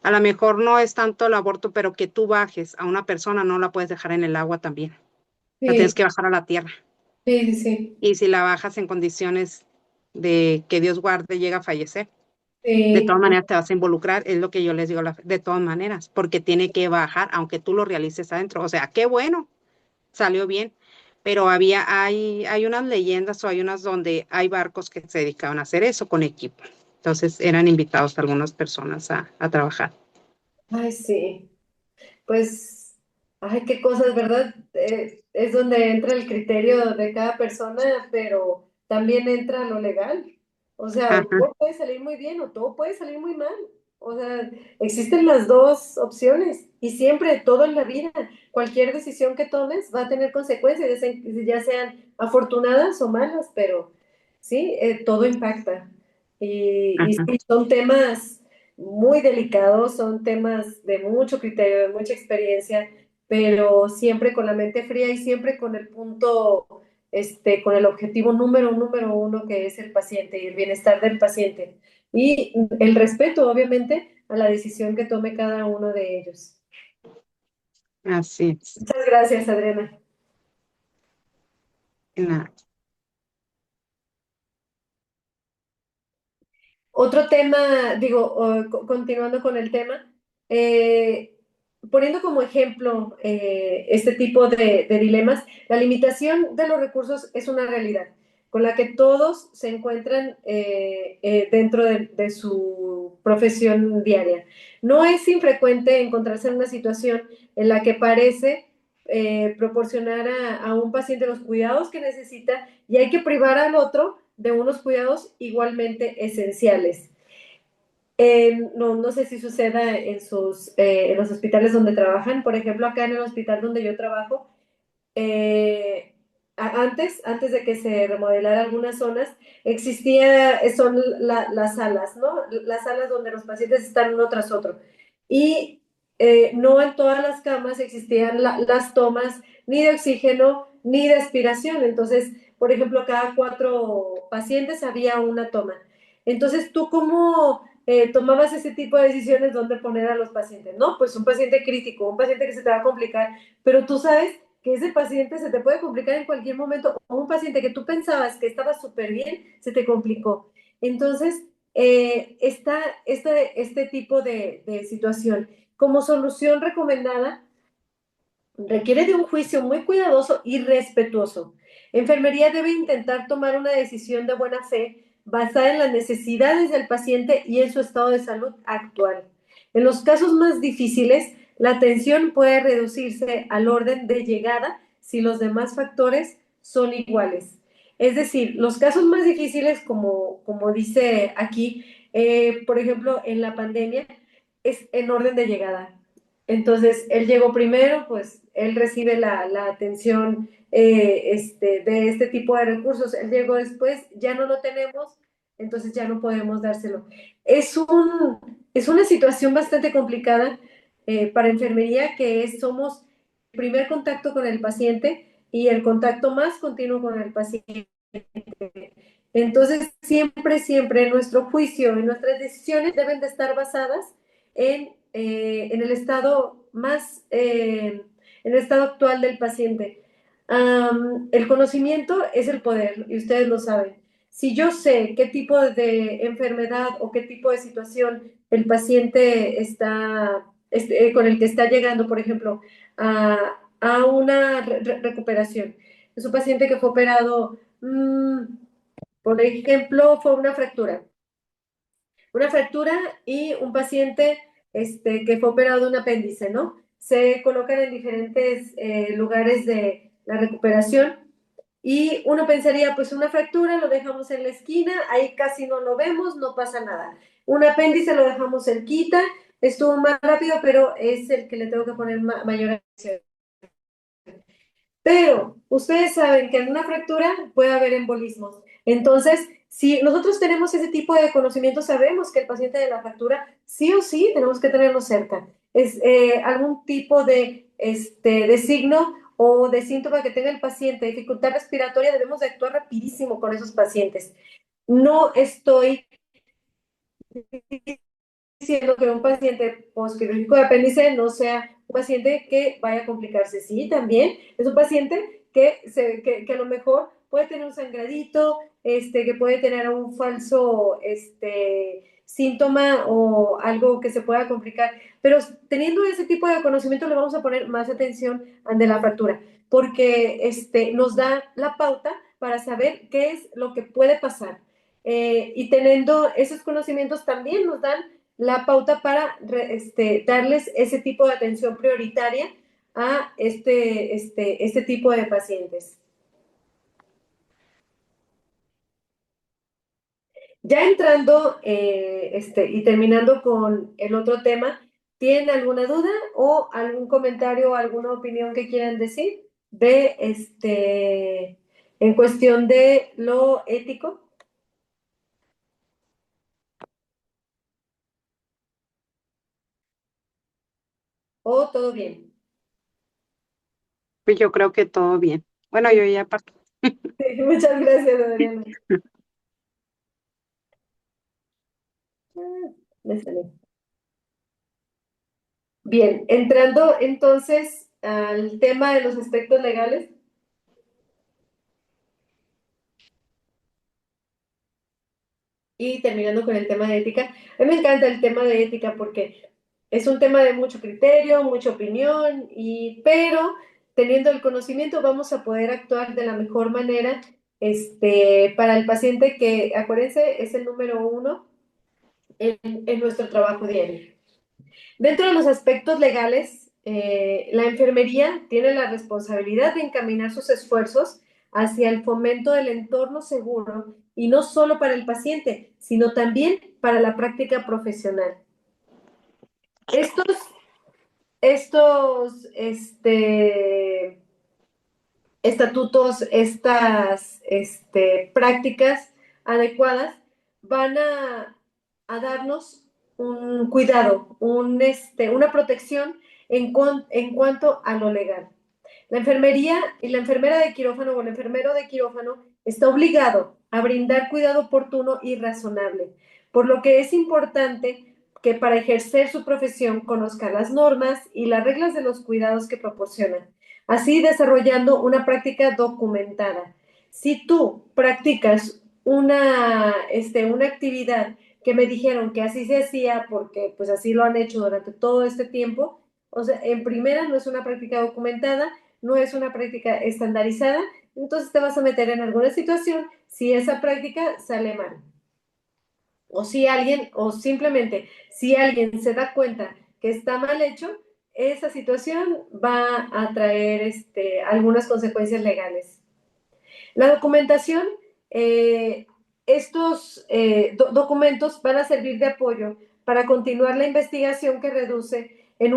a lo mejor no es tanto el aborto, pero que tú bajes a una persona, no la puedes dejar en el agua también. La Sí, tienes que bajar a la tierra. sí, sí, sí. Y si la bajas en condiciones de que Dios guarde, llega a fallecer, de Sí, todas maneras te vas a involucrar, es lo que yo les digo, de todas maneras, porque tiene que bajar, aunque tú lo realices adentro. O sea, qué bueno, salió bien, pero hay unas leyendas o hay unas donde hay barcos que se dedicaban a hacer eso con equipo. Entonces eran invitados algunas personas a trabajar. Ay, sí. Pues, ay, qué cosas, ¿verdad? Es donde entra el criterio de cada persona, pero también entra lo legal. O sea, Ajá, todo puede salir muy bien o todo puede salir muy mal. O sea, existen las dos opciones y siempre, todo en la vida, cualquier decisión que tomes va a tener consecuencias, ya sean afortunadas o malas, pero sí, todo impacta. Y ajá. sí, son temas muy delicados, son temas de mucho criterio, de mucha experiencia, pero siempre con la mente fría y siempre con el punto, con el objetivo número uno que es el paciente y el bienestar del paciente. Y el respeto, obviamente, a la decisión que tome cada uno de ellos. Así es. Muchas gracias, Adriana. Na- Otro tema, digo, continuando con el tema, eh, poniendo como ejemplo este tipo de dilemas, la limitación de los recursos es una realidad con la que todos se encuentran dentro de su profesión diaria. No es infrecuente encontrarse en una situación en la que parece proporcionar a un paciente los cuidados que necesita y hay que privar al otro de unos cuidados igualmente esenciales. No sé si suceda en los hospitales donde trabajan. Por ejemplo, acá en el hospital donde yo trabajo, eh, antes de que se remodelaran algunas zonas, son las salas, ¿no? Las salas donde los pacientes están uno tras otro. Y no en todas las camas existían las tomas ni de oxígeno ni de aspiración. Entonces, por ejemplo, cada 4 pacientes había una toma. Entonces, ¿tú cómo tomabas ese tipo de decisiones donde poner a los pacientes? No, pues un paciente crítico, un paciente que se te va a complicar, pero tú sabes que ese paciente se te puede complicar en cualquier momento, o un paciente que tú pensabas que estaba súper bien, se te complicó. Entonces, está este tipo de situación. Como solución recomendada, requiere de un juicio muy cuidadoso y respetuoso. Enfermería debe intentar tomar una decisión de buena fe basada en las necesidades del paciente y en su estado de salud actual. En los casos más difíciles, la atención puede reducirse al orden de llegada si los demás factores son iguales. Es decir, los casos más difíciles, como dice aquí, por ejemplo, en la pandemia, es en orden de llegada. Entonces, él llegó primero, pues él recibe la atención de este tipo de recursos. Él llegó después, ya no lo tenemos, entonces ya no podemos dárselo. Es una situación bastante complicada para enfermería, somos el primer contacto con el paciente y el contacto más continuo con el paciente. Entonces, siempre nuestro juicio y nuestras decisiones deben de estar basadas en el estado en el estado actual del paciente. El conocimiento es el poder y ustedes lo saben. Si yo sé qué tipo de enfermedad o qué tipo de situación el paciente con el que está llegando, por ejemplo, a una recuperación, es un paciente que fue operado, por ejemplo, fue una fractura y un paciente que fue operado de un apéndice, ¿no? Se colocan en diferentes lugares de la recuperación y uno pensaría, pues una fractura lo dejamos en la esquina, ahí casi no lo vemos, no pasa nada. Un apéndice lo dejamos cerquita, estuvo más rápido, pero es el que le tengo que poner mayor atención. Pero ustedes saben que en una fractura puede haber embolismos. Entonces, si nosotros tenemos ese tipo de conocimiento, sabemos que el paciente de la fractura sí o sí tenemos que tenerlo cerca. Es algún tipo de signo o de síntoma que tenga el paciente, dificultad respiratoria, debemos de actuar rapidísimo con esos pacientes. No estoy diciendo que un paciente postquirúrgico de apéndice no sea un paciente que vaya a complicarse. Sí, también es un paciente que a lo mejor puede tener un sangradito, que puede tener un falso síntoma o algo que se pueda complicar. pero teniendo ese tipo de conocimiento le vamos a poner más atención ante la fractura, porque nos da la pauta para saber qué es lo que puede pasar. Y teniendo esos conocimientos también nos dan la pauta para darles ese tipo de atención prioritaria a este tipo de pacientes. Ya entrando y terminando con el otro tema, ¿tienen alguna duda o algún comentario o alguna opinión que quieran decir en cuestión de lo ético? ¿O todo bien? Pues yo creo que todo bien. Bueno, yo ya partí. Sí, muchas gracias, Adriana. Me salió. Bien, entrando entonces al tema de los aspectos legales. Y terminando con el tema de ética, a mí me encanta el tema de ética porque es un tema de mucho criterio, mucha opinión, pero teniendo el conocimiento vamos a poder actuar de la mejor manera para el paciente que, acuérdense, es el número uno en nuestro trabajo diario. Dentro de los aspectos legales, la enfermería tiene la responsabilidad de encaminar sus esfuerzos hacia el fomento del entorno seguro y no solo para el paciente, sino también para la práctica profesional. Estos estatutos, estas prácticas adecuadas van a darnos un cuidado, una protección en cuanto a lo legal. La enfermería y la enfermera de quirófano o el enfermero de quirófano está obligado a brindar cuidado oportuno y razonable, por lo que es importante que para ejercer su profesión conozca las normas y las reglas de los cuidados que proporcionan, así desarrollando una práctica documentada. Si tú practicas una actividad que me dijeron que así se hacía porque pues así lo han hecho durante todo este tiempo, o sea, en primera no es una práctica documentada, no es una práctica estandarizada, entonces te vas a meter en alguna situación si esa práctica sale mal. O si alguien, o simplemente si alguien se da cuenta que está mal hecho, esa situación va a traer algunas consecuencias legales. La documentación, estos documentos van a servir de apoyo para continuar la investigación que reduce en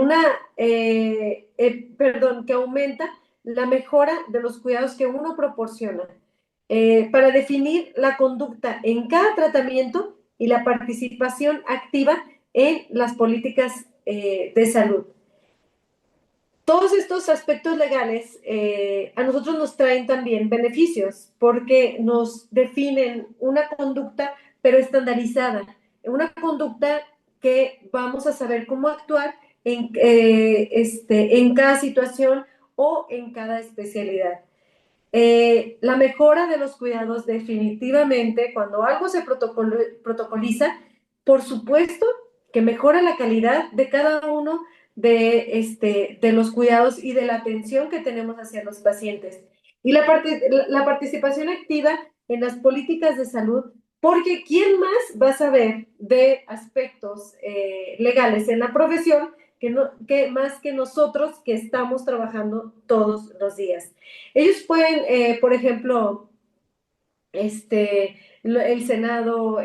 que aumenta la mejora de los cuidados que uno proporciona, para definir la conducta en cada tratamiento y la participación activa en las políticas de salud. Todos estos aspectos legales a nosotros nos traen también beneficios porque nos definen una conducta pero estandarizada, una conducta que vamos a saber cómo actuar en cada situación o en cada especialidad. La mejora de los cuidados definitivamente, cuando algo se protocoliza, por supuesto que mejora la calidad de cada uno de los cuidados y de la atención que tenemos hacia los pacientes. Y la participación activa en las políticas de salud, porque ¿quién más va a saber de aspectos legales en la profesión que más que nosotros que estamos trabajando todos los días? Ellos pueden, por ejemplo, el Senado,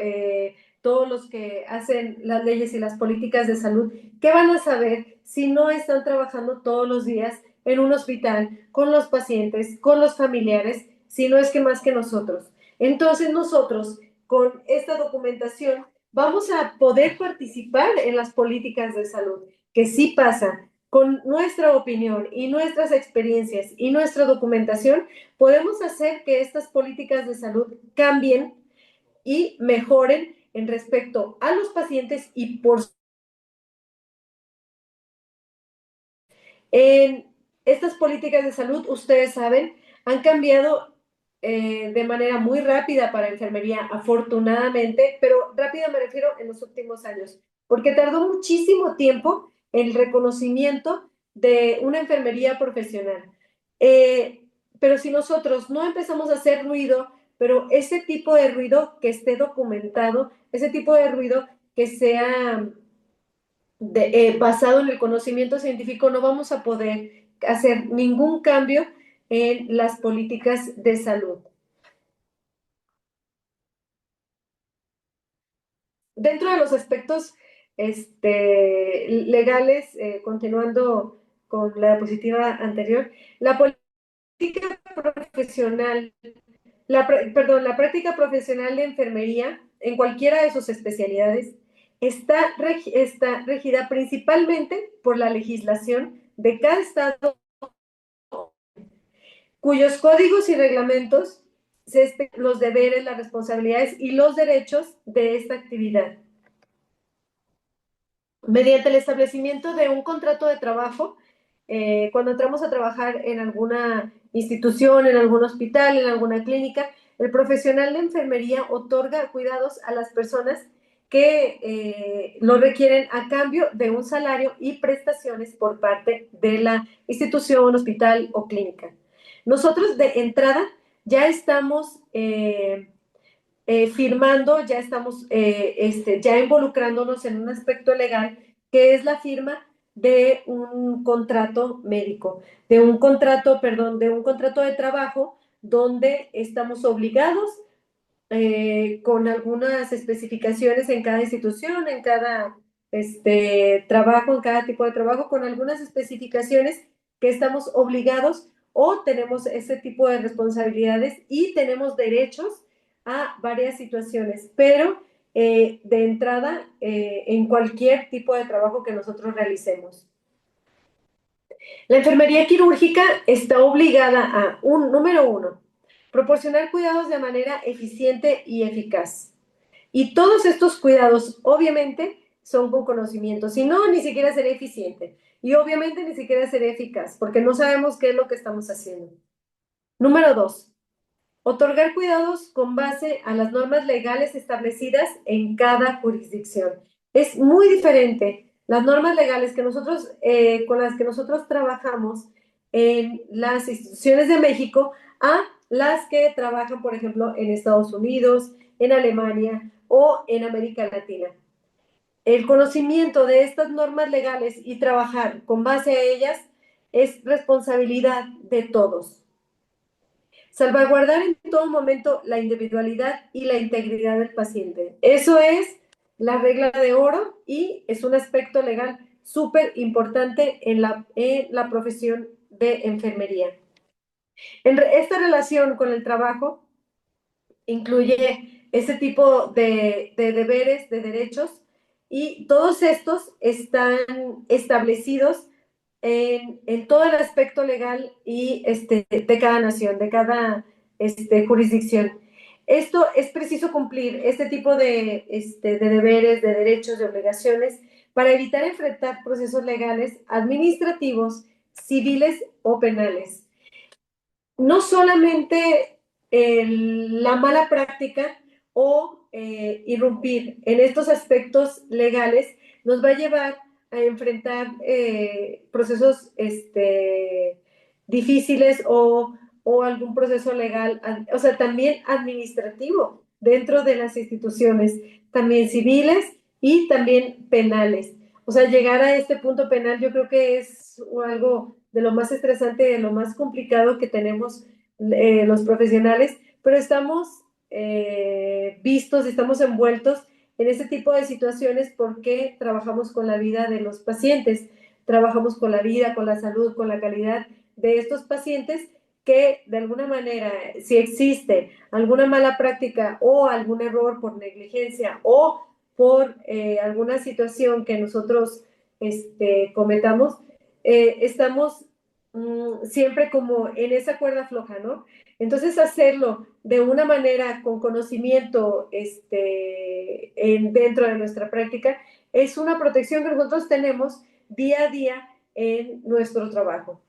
todos los que hacen las leyes y las políticas de salud, ¿qué van a saber si no están trabajando todos los días en un hospital con los pacientes, con los familiares, si no es que más que nosotros? Entonces nosotros, con esta documentación, vamos a poder participar en las políticas de salud, que sí pasa. Con nuestra opinión y nuestras experiencias y nuestra documentación, podemos hacer que estas políticas de salud cambien y mejoren en respecto a los pacientes y por en estas políticas de salud, ustedes saben, han cambiado de manera muy rápida para enfermería, afortunadamente, pero rápida me refiero en los últimos años, porque tardó muchísimo tiempo el reconocimiento de una enfermería profesional. Pero si nosotros no empezamos a hacer ruido, pero ese tipo de ruido que esté documentado, ese tipo de ruido que sea basado en el conocimiento científico, no vamos a poder hacer ningún cambio en las políticas de salud. Dentro de los aspectos legales, continuando con la diapositiva anterior, la política profesional, la práctica profesional de enfermería en cualquiera de sus especialidades está regida principalmente por la legislación de cada estado, cuyos códigos y reglamentos se los deberes, las responsabilidades y los derechos de esta actividad. Mediante el establecimiento de un contrato de trabajo, cuando entramos a trabajar en alguna institución, en algún hospital, en alguna clínica, el profesional de enfermería otorga cuidados a las personas que lo requieren a cambio de un salario y prestaciones por parte de la institución, hospital o clínica. Nosotros de entrada ya estamos firmando, ya estamos ya involucrándonos en un aspecto legal que es la firma de un contrato médico, de un contrato de trabajo donde estamos obligados con algunas especificaciones en cada institución, en cada trabajo, en cada tipo de trabajo, con algunas especificaciones que estamos obligados o tenemos ese tipo de responsabilidades y tenemos derechos a varias situaciones, pero de entrada en cualquier tipo de trabajo que nosotros realicemos. La enfermería quirúrgica está obligada a, número uno, proporcionar cuidados de manera eficiente y eficaz. Y todos estos cuidados, obviamente, son con conocimiento. Si no, ni siquiera será eficiente. Y obviamente ni siquiera será eficaz, porque no sabemos qué es lo que estamos haciendo. Número dos, otorgar cuidados con base a las normas legales establecidas en cada jurisdicción. Es muy diferente las normas legales que nosotros, con las que nosotros trabajamos en las instituciones de México a las que trabajan, por ejemplo, en Estados Unidos, en Alemania o en América Latina. El conocimiento de estas normas legales y trabajar con base a ellas es responsabilidad de todos. Salvaguardar en todo momento la individualidad y la integridad del paciente. Eso es la regla de oro y es un aspecto legal súper importante en la profesión de enfermería. Esta relación con el trabajo incluye ese tipo de deberes, de derechos, y todos estos están establecidos en todo el aspecto legal y de cada nación, de cada jurisdicción. Esto es preciso cumplir este tipo de deberes, de derechos, de obligaciones para evitar enfrentar procesos legales, administrativos, civiles o penales. No solamente la mala práctica o irrumpir en estos aspectos legales nos va a llevar a enfrentar procesos difíciles o algún proceso legal, o sea, también administrativo dentro de las instituciones, también civiles y también penales. O sea, llegar a este punto penal yo creo que es algo de lo más estresante y de lo más complicado que tenemos los profesionales, pero estamos vistos, estamos envueltos en ese tipo de situaciones porque trabajamos con la vida de los pacientes, trabajamos con la vida, con la salud, con la calidad de estos pacientes que de alguna manera, si existe alguna mala práctica o algún error por negligencia o por alguna situación que nosotros cometamos, estamos siempre como en esa cuerda floja, ¿no? Entonces hacerlo de una manera con conocimiento dentro de nuestra práctica es una protección que nosotros tenemos día a día en nuestro trabajo.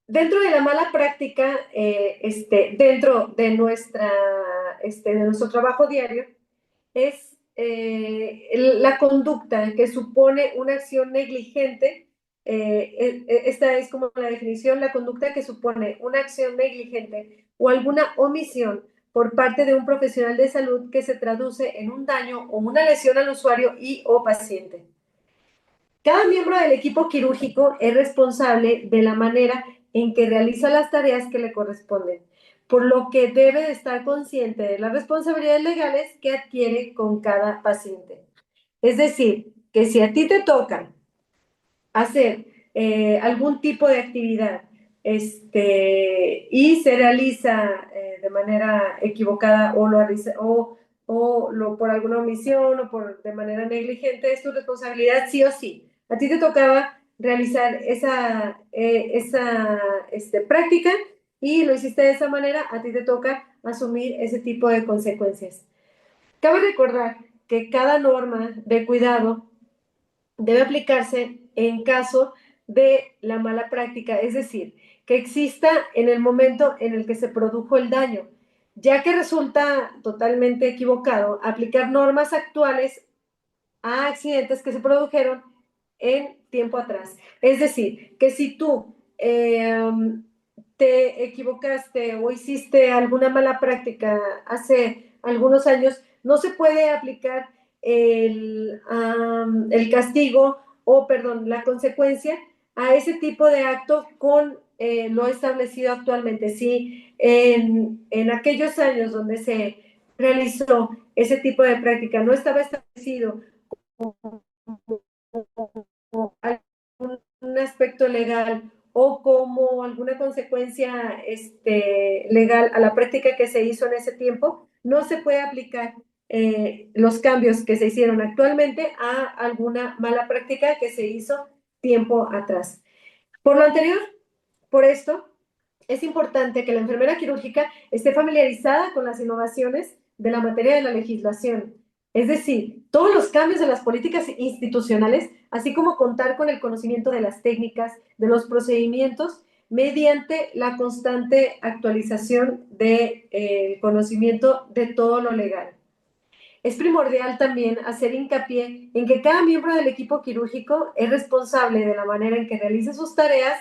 Dentro de la mala práctica, dentro de nuestro trabajo diario, es la conducta que supone una acción negligente, esta es como la definición, la conducta que supone una acción negligente o alguna omisión por parte de un profesional de salud que se traduce en un daño o una lesión al usuario y o paciente. Cada miembro del equipo quirúrgico es responsable de la manera en que realiza las tareas que le corresponden, por lo que debe de estar consciente de las responsabilidades legales que adquiere con cada paciente. Es decir, que si a ti te toca hacer algún tipo de actividad y se realiza de manera equivocada o por alguna omisión o de manera negligente, es tu responsabilidad sí o sí. A ti te tocaba realizar esa práctica y lo hiciste de esa manera, a ti te toca asumir ese tipo de consecuencias. Cabe recordar que cada norma de cuidado debe aplicarse en caso de la mala práctica, es decir, que exista en el momento en el que se produjo el daño, ya que resulta totalmente equivocado aplicar normas actuales a accidentes que se produjeron en tiempo atrás. Es decir, que si tú te equivocaste o hiciste alguna mala práctica hace algunos años, no se puede aplicar el castigo o, perdón, la consecuencia a ese tipo de acto con lo establecido actualmente. Si en aquellos años donde se realizó ese tipo de práctica no estaba establecido un aspecto legal o como alguna consecuencia legal a la práctica que se hizo en ese tiempo, no se puede aplicar los cambios que se hicieron actualmente a alguna mala práctica que se hizo tiempo atrás. Por lo anterior, por esto, es importante que la enfermera quirúrgica esté familiarizada con las innovaciones de la materia de la legislación, es decir, todos los cambios de las políticas institucionales, así como contar con el conocimiento de las técnicas, de los procedimientos, mediante la constante actualización del conocimiento de todo lo legal. Es primordial también hacer hincapié en que cada miembro del equipo quirúrgico es responsable de la manera en que realiza sus tareas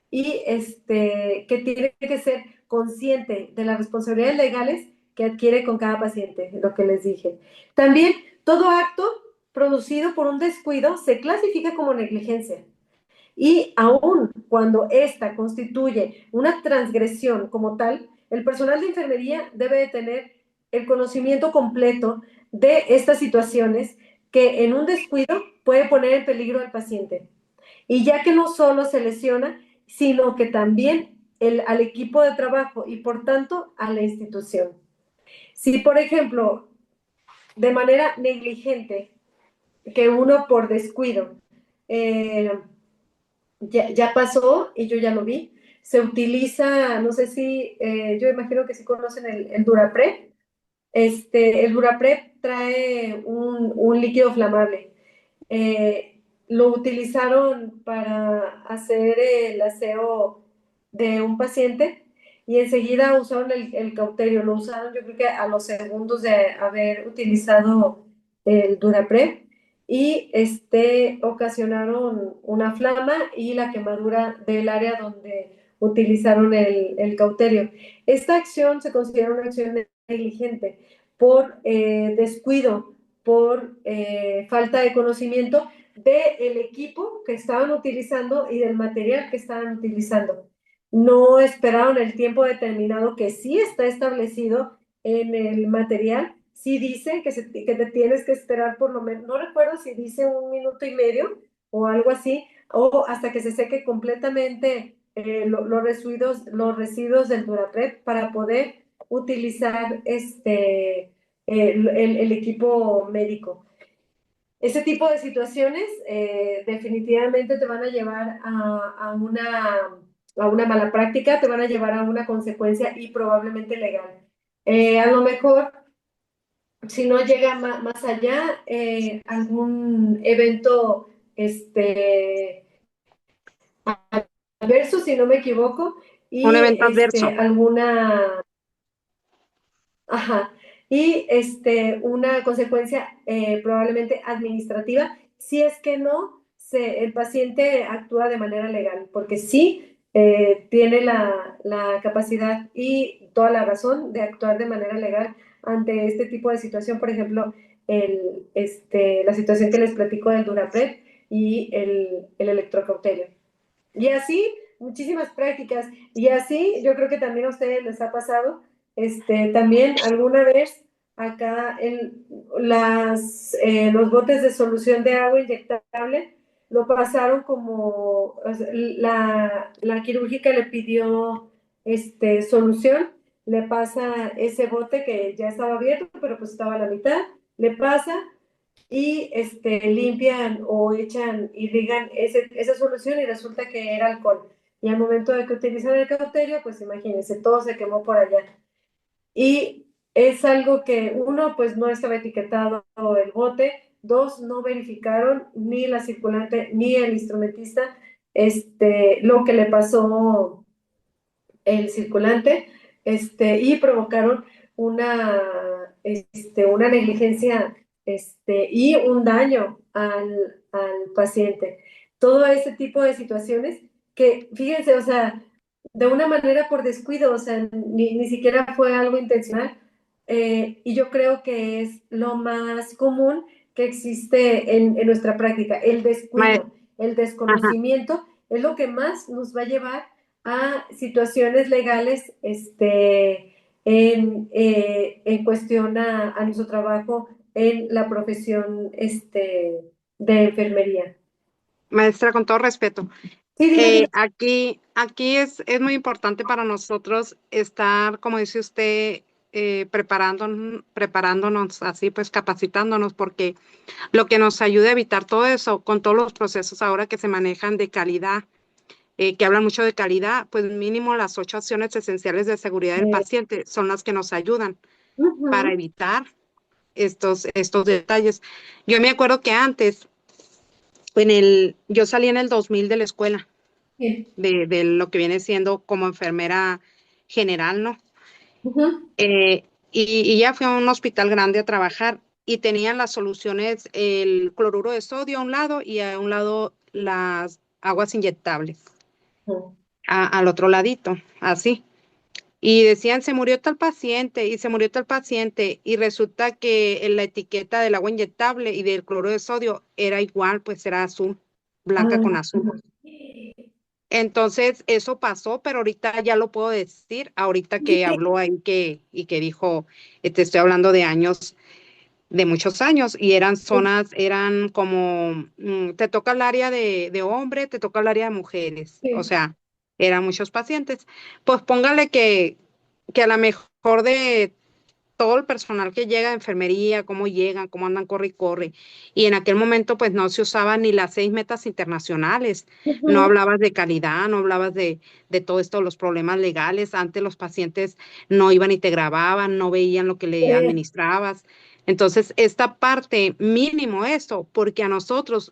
y que tiene que ser consciente de las responsabilidades legales que adquiere con cada paciente, lo que les dije. También todo acto producido por un descuido se clasifica como negligencia. Y aun cuando esta constituye una transgresión como tal, el personal de enfermería debe de tener el conocimiento completo de estas situaciones que en un descuido puede poner en peligro al paciente. Y ya que no solo se lesiona, sino que también al equipo de trabajo y por tanto a la institución. Si, por ejemplo, de manera negligente, que uno por descuido ya pasó y yo ya lo vi. Se utiliza, no sé si, yo imagino que sí conocen el Duraprep. El Duraprep trae un líquido flamable. Lo utilizaron para hacer el aseo de un paciente y enseguida usaron el cauterio. Lo usaron yo creo que a los segundos de haber utilizado el Duraprep y ocasionaron una flama y la quemadura del área donde utilizaron el cauterio. Esta acción se considera una acción negligente por descuido, por falta de conocimiento del equipo que estaban utilizando y del material que estaban utilizando. No esperaron el tiempo determinado que sí está establecido en el material. Sí dice que te tienes que esperar por lo menos, no recuerdo si dice 1 minuto y medio o algo así, o hasta que se seque completamente los residuos del Duraprep para poder utilizar el equipo médico. Ese tipo de situaciones definitivamente te van a llevar a una mala práctica, te van a llevar a una consecuencia y probablemente legal. A lo mejor, si no llega más allá, algún evento adverso, si no me equivoco, Un y evento adverso. alguna... Ajá. y una consecuencia probablemente administrativa, si es que no, el paciente actúa de manera legal, porque sí tiene la capacidad y toda la razón de actuar de manera legal ante este tipo de situación, por ejemplo, la situación que les platico del Durapred y el electrocauterio. Y así, muchísimas prácticas. Y así, yo creo que también a ustedes les ha pasado, también alguna vez acá en los botes de solución de agua inyectable lo pasaron como, o sea, la quirúrgica le pidió solución, le pasa ese bote que ya estaba abierto, pero pues estaba a la mitad, le pasa y limpian o echan, irrigan esa solución y resulta que era alcohol. Y al momento de que utilizan el cauterio, pues imagínense, todo se quemó por allá. Y es algo que uno, pues no estaba etiquetado el bote, dos, no verificaron ni la circulante ni el instrumentista lo que le pasó el circulante, y provocaron una negligencia y un daño al paciente. Todo ese tipo de situaciones que, fíjense, o sea, de una manera por descuido, o sea, ni siquiera fue algo intencional, y yo creo que es lo más común que existe en nuestra práctica, el Ma- descuido, el Ajá. desconocimiento, es lo que más nos va a llevar a situaciones legales en cuestión a nuestro trabajo en la profesión de enfermería. Maestra, con todo respeto, Sí, dime, dime. aquí es muy importante para nosotros estar, como dice usted, preparándonos así, pues capacitándonos, porque lo que nos ayuda a evitar todo eso, con todos los procesos ahora que se manejan de calidad, que hablan mucho de calidad, pues mínimo las 8 acciones esenciales de seguridad del Eh, paciente son las que nos ayudan para ujú, evitar estos detalles. Yo me acuerdo que antes, yo salí en el 2000 de la escuela, sí, de lo que viene siendo como enfermera general, ¿no? ujú, Y ya fui a un hospital grande a trabajar y tenían las soluciones, el cloruro de sodio a un lado y a un lado las aguas inyectables, ujú. al otro ladito, así. Y decían, se murió tal paciente y se murió tal paciente y resulta que en la etiqueta del agua inyectable y del cloruro de sodio era igual, pues era azul, blanca Ah, con azul. Entonces, eso pasó, pero ahorita ya lo puedo decir, ahorita que habló ahí y que dijo, te estoy hablando de años, de muchos años, y eran zonas, eran como, te toca el área de hombre, te toca el área de mujeres, o sí, sea, eran muchos pacientes. Pues póngale que a lo mejor de todo el personal que llega de enfermería, cómo llegan, cómo andan, corre y corre. Y en aquel momento, pues no se usaban ni las 6 metas internacionales, no ujú, hablabas de calidad, no hablabas de todo esto, los problemas legales. Antes los pacientes no iban y te grababan, no veían lo que le administrabas. Entonces, esta parte, mínimo eso, porque a nosotros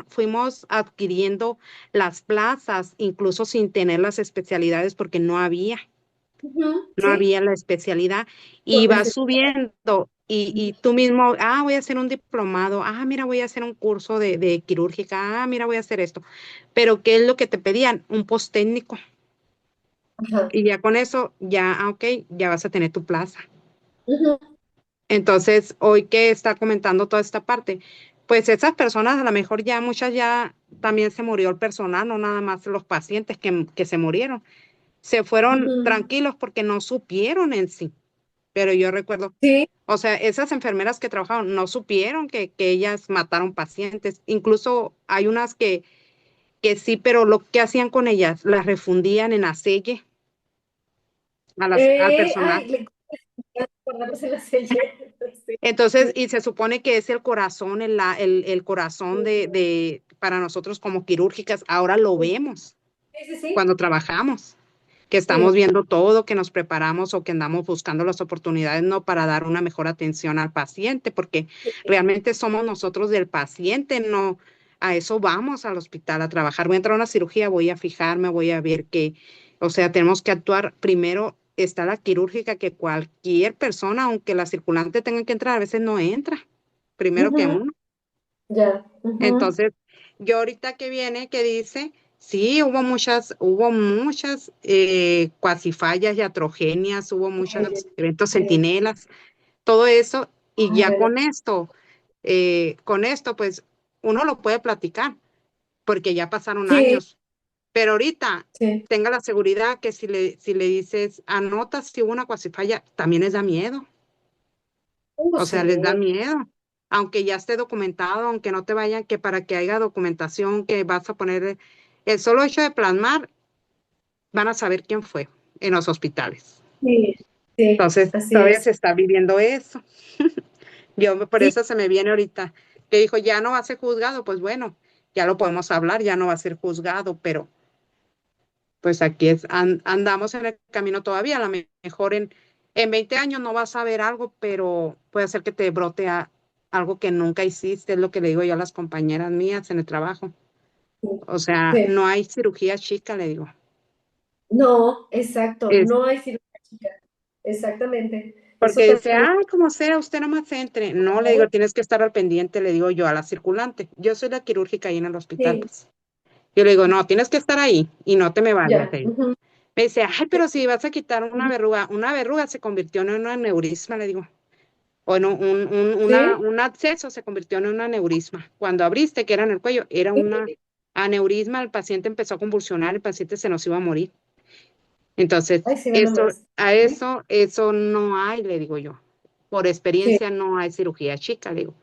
fuimos adquiriendo las plazas, incluso sin tener las especialidades, porque ujú, no sí, había la especialidad y por vas necesidad. subiendo y tú mismo, voy a hacer un diplomado, mira, voy a hacer un curso de quirúrgica, mira, voy a hacer esto. Pero ¿qué es lo que te pedían? Un post técnico. Ajá, Y ya con eso, ya, ok, ya vas a tener tu plaza. ujú, Entonces, hoy que está comentando toda esta parte, pues esas personas, a lo mejor ya muchas ya también se murió el personal, no nada más los pacientes que se murieron. Se fueron ujú. tranquilos porque no supieron en sí. Pero yo recuerdo, Sí, o sea, esas enfermeras que trabajaron no supieron que ellas mataron pacientes. Incluso hay unas que sí, pero lo que hacían con ellas, las refundían en aceye al personal. ay, le acordamos en la serie. Sí, Entonces, sí, y se supone que es el corazón, el corazón para nosotros como quirúrgicas. Ahora lo vemos sí, sí, sí, cuando trabajamos, que estamos sí, viendo todo, que nos preparamos o que andamos buscando las oportunidades, no para dar una mejor atención al paciente, porque realmente somos nosotros del paciente, no a eso vamos al hospital a trabajar. Voy a entrar a una cirugía, voy a fijarme, voy a ver qué, o sea, tenemos que actuar primero está la quirúrgica, que cualquier persona, aunque la circulante tenga que entrar, a veces no entra, primero que Ujú, uno. ya. Ujú, Entonces, yo ahorita que viene, que dice, sí, hubo muchas cuasifallas iatrogenias, hubo muy muchos bien. eventos Sí. centinelas, todo eso, y Ay, ya ¿verdad? con esto, pues, uno lo puede platicar, porque ya pasaron Sí, años, pero ahorita sí. tenga la seguridad que si le dices, anotas si hubo una cuasifalla, también les da miedo. O sea, les da Sí. miedo. Aunque ya esté documentado, aunque no te vayan, que para que haya documentación que vas a poner, el solo hecho de plasmar, van a saber quién fue en los hospitales. Sí, sí, Entonces, así todavía es. se está viviendo eso. Por Sí, eso se me viene ahorita, que dijo, ya no va a ser juzgado, pues bueno, ya lo podemos hablar, ya no va a ser juzgado, pero pues aquí andamos en el camino todavía. A lo mejor en 20 años no vas a ver algo, pero puede ser que te brote algo que nunca hiciste, es lo que le digo yo a las compañeras mías en el trabajo. O sea, sí. no hay cirugía chica, le digo. No, exacto, Es no hay cirugía chica. Exactamente. Eso porque dice, también. ay, como sea, usted nomás entre. No, le digo, tienes que estar al pendiente, le digo yo a la circulante. Yo soy la quirúrgica ahí en el hospital, Sí, pues. Yo le digo, no, tienes que estar ahí y no te me vayas. ya. Le digo. Ujú, Me dice, ay, pero si vas a quitar ujú. una verruga se convirtió en un aneurisma, le digo. O no, Sí, un absceso se convirtió en un aneurisma. Cuando abriste, que era en el cuello, era un sí. aneurisma, el paciente empezó a convulsionar, el paciente se nos iba a morir. Entonces, Ay, sí, ve nomás. Sí, eso no hay, le digo yo. Por sí. experiencia no hay cirugía chica, le digo.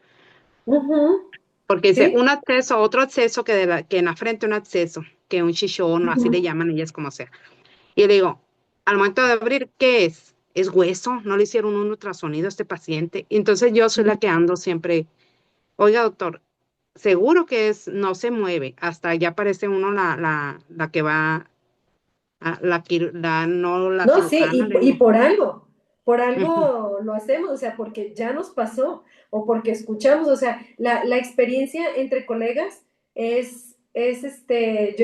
Ujú, Porque dice, sí. un acceso, otro acceso que en la frente un acceso, que un chichón, o así le Ujú. llaman ellas como sea. Y yo le digo, al momento de abrir, ¿qué es? ¿Es hueso? ¿No le hicieron un ultrasonido a este paciente? Entonces yo soy la que ando siempre, oiga, doctor, seguro que no se mueve, hasta ya aparece uno la que va, no la No, sí, cirujana, le y digo. por Ujú. algo lo hacemos, o sea, porque ya nos pasó o porque escuchamos, o sea, la experiencia entre colegas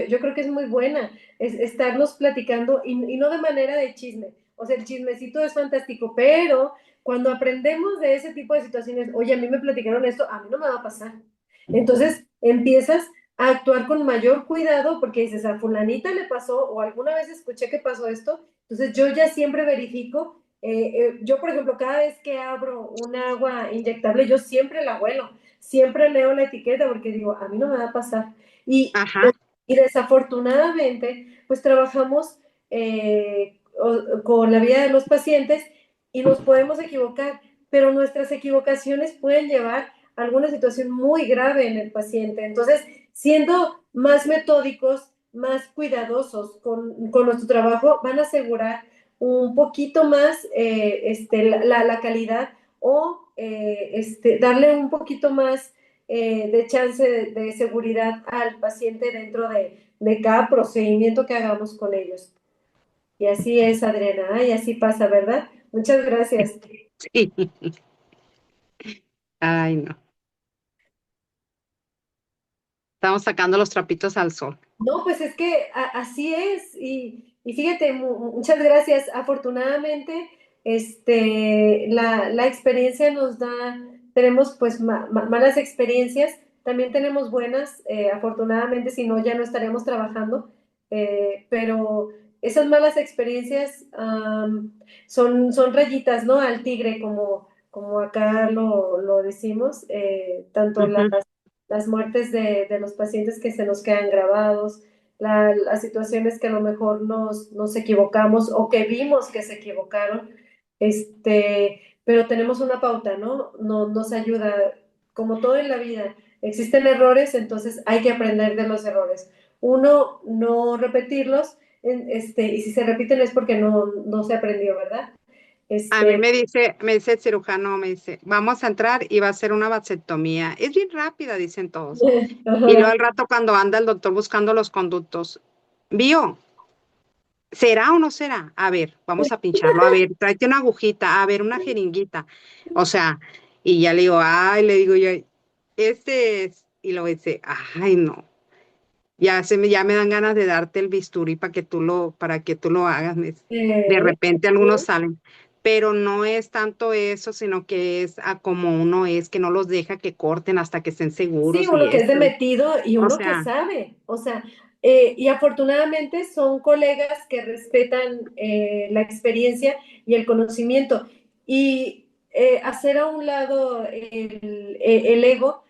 yo creo que es muy buena, es estarnos platicando y no de manera de chisme, o sea, el chismecito es fantástico, pero cuando aprendemos de ese tipo de situaciones, oye, a mí me platicaron esto, a mí no me va a pasar. Entonces empiezas a actuar con mayor cuidado porque dices, a fulanita le pasó o alguna vez escuché que pasó esto, entonces yo ya siempre verifico, yo por ejemplo, cada vez que abro un agua inyectable, yo siempre la huelo, siempre leo la etiqueta porque digo, a mí no me va a pasar. Y, Ajá, y desafortunadamente, pues trabajamos con la vida de los pacientes y nos podemos equivocar, pero nuestras equivocaciones pueden llevar a alguna situación muy grave en el paciente. Entonces, siendo más metódicos, más cuidadosos con nuestro trabajo, van a asegurar un poquito más la calidad o darle un poquito más de chance de seguridad al paciente dentro de cada procedimiento que hagamos con ellos. Y así es, Adriana, y así pasa, ¿verdad? Muchas gracias. sí. Ay, no. Estamos sacando los trapitos al sol. No, pues es que así es, y fíjate, muchas gracias. Afortunadamente, la experiencia nos da, tenemos pues malas experiencias, también tenemos buenas, afortunadamente, si no, ya no estaríamos trabajando, pero esas malas experiencias son rayitas, ¿no? Al tigre, como acá lo decimos, tanto Ujú. las muertes de los pacientes que se nos quedan grabados, las situaciones que a lo mejor nos equivocamos o que vimos que se equivocaron, pero tenemos una pauta, ¿no? Nos ayuda, como todo en la vida. Existen errores, entonces hay que aprender de los errores. Uno, no repetirlos, y si se repiten es porque no se aprendió, ¿verdad? A mí Este, me dice el cirujano, me dice, vamos a entrar y va a ser una vasectomía. Es bien rápida, dicen todos. Y luego ajá, al rato cuando anda el doctor buscando los conductos, vio, ¿será o no será? A ver, vamos a pincharlo, a ver, tráete una agujita, a ver, una jeringuita. O sea, y ya le digo, ay, le digo yo, este es, y luego dice, ay, no. ya me dan ganas de darte el bisturí para que tú lo hagas. De Eh, repente algunos salen, pero no es tanto eso, sino que es a como uno es, que no los deja que corten hasta que estén sí, seguros y uno que es de esto. metido y O uno que sea, sabe, o sea, y afortunadamente son colegas que respetan la experiencia y el conocimiento. Y hacer a un lado el ego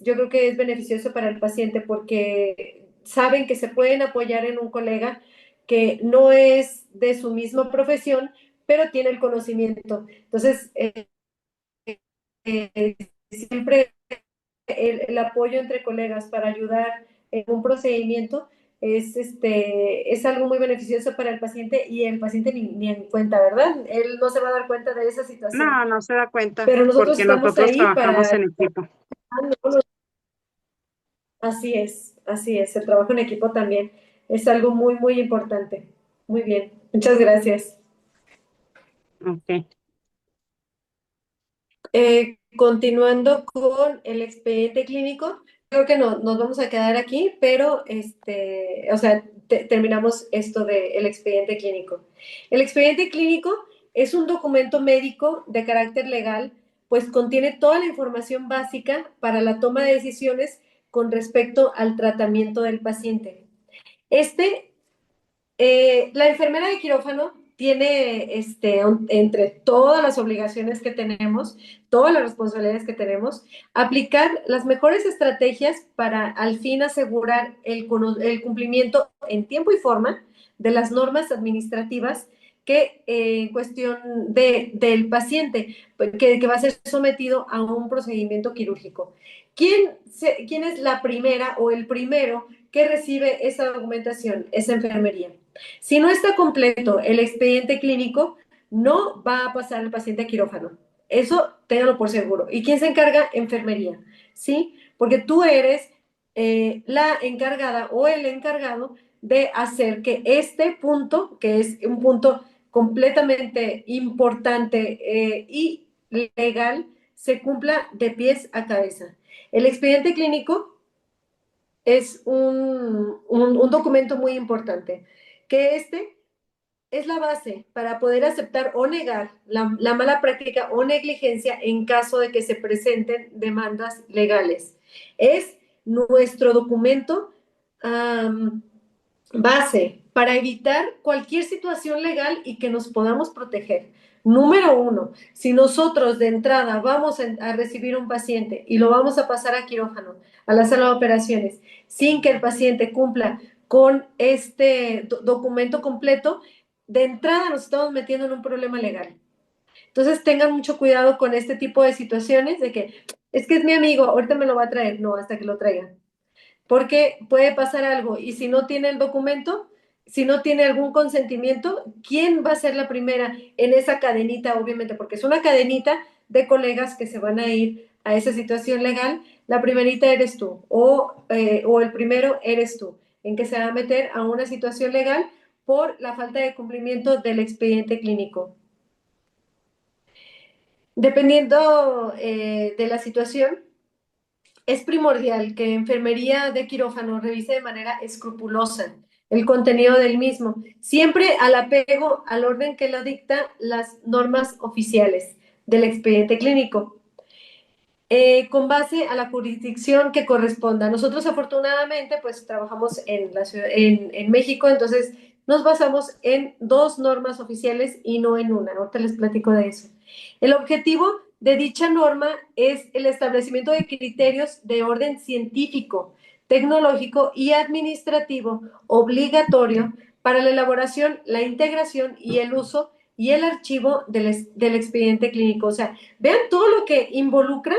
yo creo que es beneficioso para el paciente porque saben que se pueden apoyar en un colega que no es de su misma profesión, pero tiene el conocimiento. Entonces, eh, siempre el apoyo entre colegas para ayudar en un procedimiento es algo muy beneficioso para el paciente y el paciente ni en cuenta, ¿verdad? Él no se va a dar cuenta de esa situación, no, no se da cuenta pero nosotros porque estamos nosotros ahí trabajamos para... en equipo. Así es, el trabajo en equipo también es algo muy, muy importante. Muy bien, muchas gracias. Okay. Continuando con el expediente clínico, creo que no, nos vamos a quedar aquí, pero o sea, terminamos esto del expediente clínico. El expediente clínico es un documento médico de carácter legal, pues contiene toda la información básica para la toma de decisiones con respecto al tratamiento del paciente. Este la enfermera de quirófano tiene, entre todas las obligaciones que tenemos, todas las responsabilidades que tenemos, aplicar las mejores estrategias para al fin asegurar el cumplimiento en tiempo y forma de las normas administrativas que en cuestión del paciente que va a ser sometido a un procedimiento quirúrgico. ¿Quién es la primera o el primero que recibe esa documentación? Esa enfermería. Si no está completo el expediente clínico, no va a pasar el paciente a quirófano. Eso téngalo por seguro. ¿Y quién se encarga? Enfermería, ¿sí? Porque tú eres la encargada o el encargado de hacer que este punto, que es un punto completamente importante y legal, se cumpla de pies a cabeza. El expediente clínico es un documento muy importante, que es la base para poder aceptar o negar la mala práctica o negligencia en caso de que se presenten demandas legales. Es nuestro documento base para evitar cualquier situación legal y que nos podamos proteger. Número uno, si nosotros de entrada vamos a recibir un paciente y lo vamos a pasar a quirófano, a la sala de operaciones, sin que el paciente cumpla con este documento completo, de entrada nos estamos metiendo en un problema legal. Entonces tengan mucho cuidado con este tipo de situaciones de que es mi amigo, ahorita me lo va a traer, no, hasta que lo traigan porque puede pasar algo y si no tiene el documento, si no tiene algún consentimiento, ¿quién va a ser la primera en esa cadenita? Obviamente, porque es una cadenita de colegas que se van a ir a esa situación legal. La primerita eres tú o el primero eres tú, en que se va a meter a una situación legal por la falta de cumplimiento del expediente clínico. Dependiendo de la situación, es primordial que enfermería de quirófano revise de manera escrupulosa el contenido del mismo, siempre al apego al orden que lo dicta las normas oficiales del expediente clínico, con base a la jurisdicción que corresponda. Nosotros afortunadamente pues trabajamos en la ciudad, en México, entonces nos basamos en dos normas oficiales y no en una. Ahorita les platico de eso. El objetivo de dicha norma es el establecimiento de criterios de orden científico, tecnológico y administrativo obligatorio para la elaboración, la integración y el uso y el archivo del expediente clínico. O sea, vean todo lo que involucra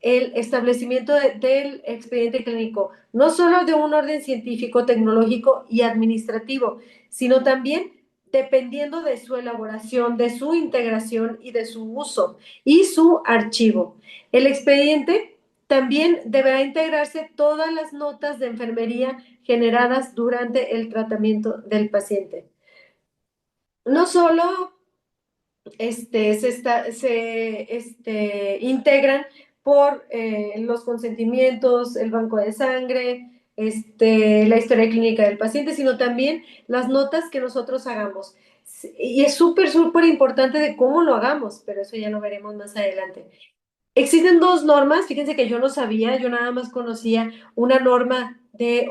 el establecimiento del expediente clínico, no solo de un orden científico, tecnológico y administrativo, sino también dependiendo de su elaboración, de su integración y de su uso y su archivo. El expediente también deberá integrarse todas las notas de enfermería generadas durante el tratamiento del paciente. No solo integran por los consentimientos, el banco de sangre, la historia clínica del paciente, sino también las notas que nosotros hagamos. Y es súper, súper importante de cómo lo hagamos, pero eso ya lo veremos más adelante. Existen dos normas, fíjense que yo no sabía, yo nada más conocía una norma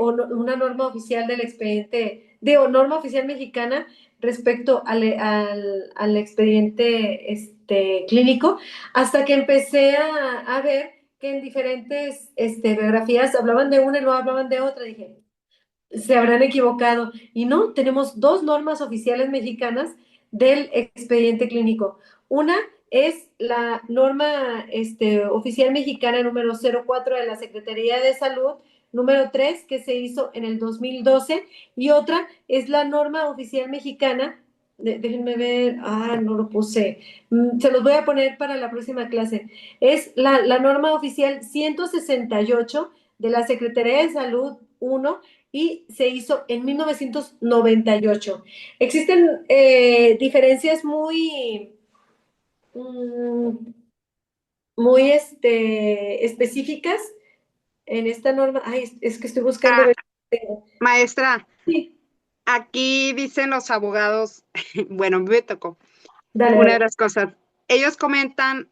una norma oficial del expediente, o norma oficial mexicana respecto al expediente clínico, hasta que empecé a ver que en diferentes biografías hablaban de una y luego hablaban de otra. Dije, se habrán equivocado. Y no, tenemos dos normas oficiales mexicanas del expediente clínico. Una es la norma oficial mexicana número 04 de la Secretaría de Salud, número 3, que se hizo en el 2012, y otra es la norma oficial mexicana, déjenme ver, no lo puse, se los voy a poner para la próxima clase, es la norma oficial 168 de la Secretaría de Salud 1, y se hizo en 1998. Existen diferencias muy específicas en esta norma. Ay, es que estoy buscando. Ah, maestra, Sí, aquí dicen los abogados, bueno, me tocó dale, una de dale. las cosas. Ellos comentan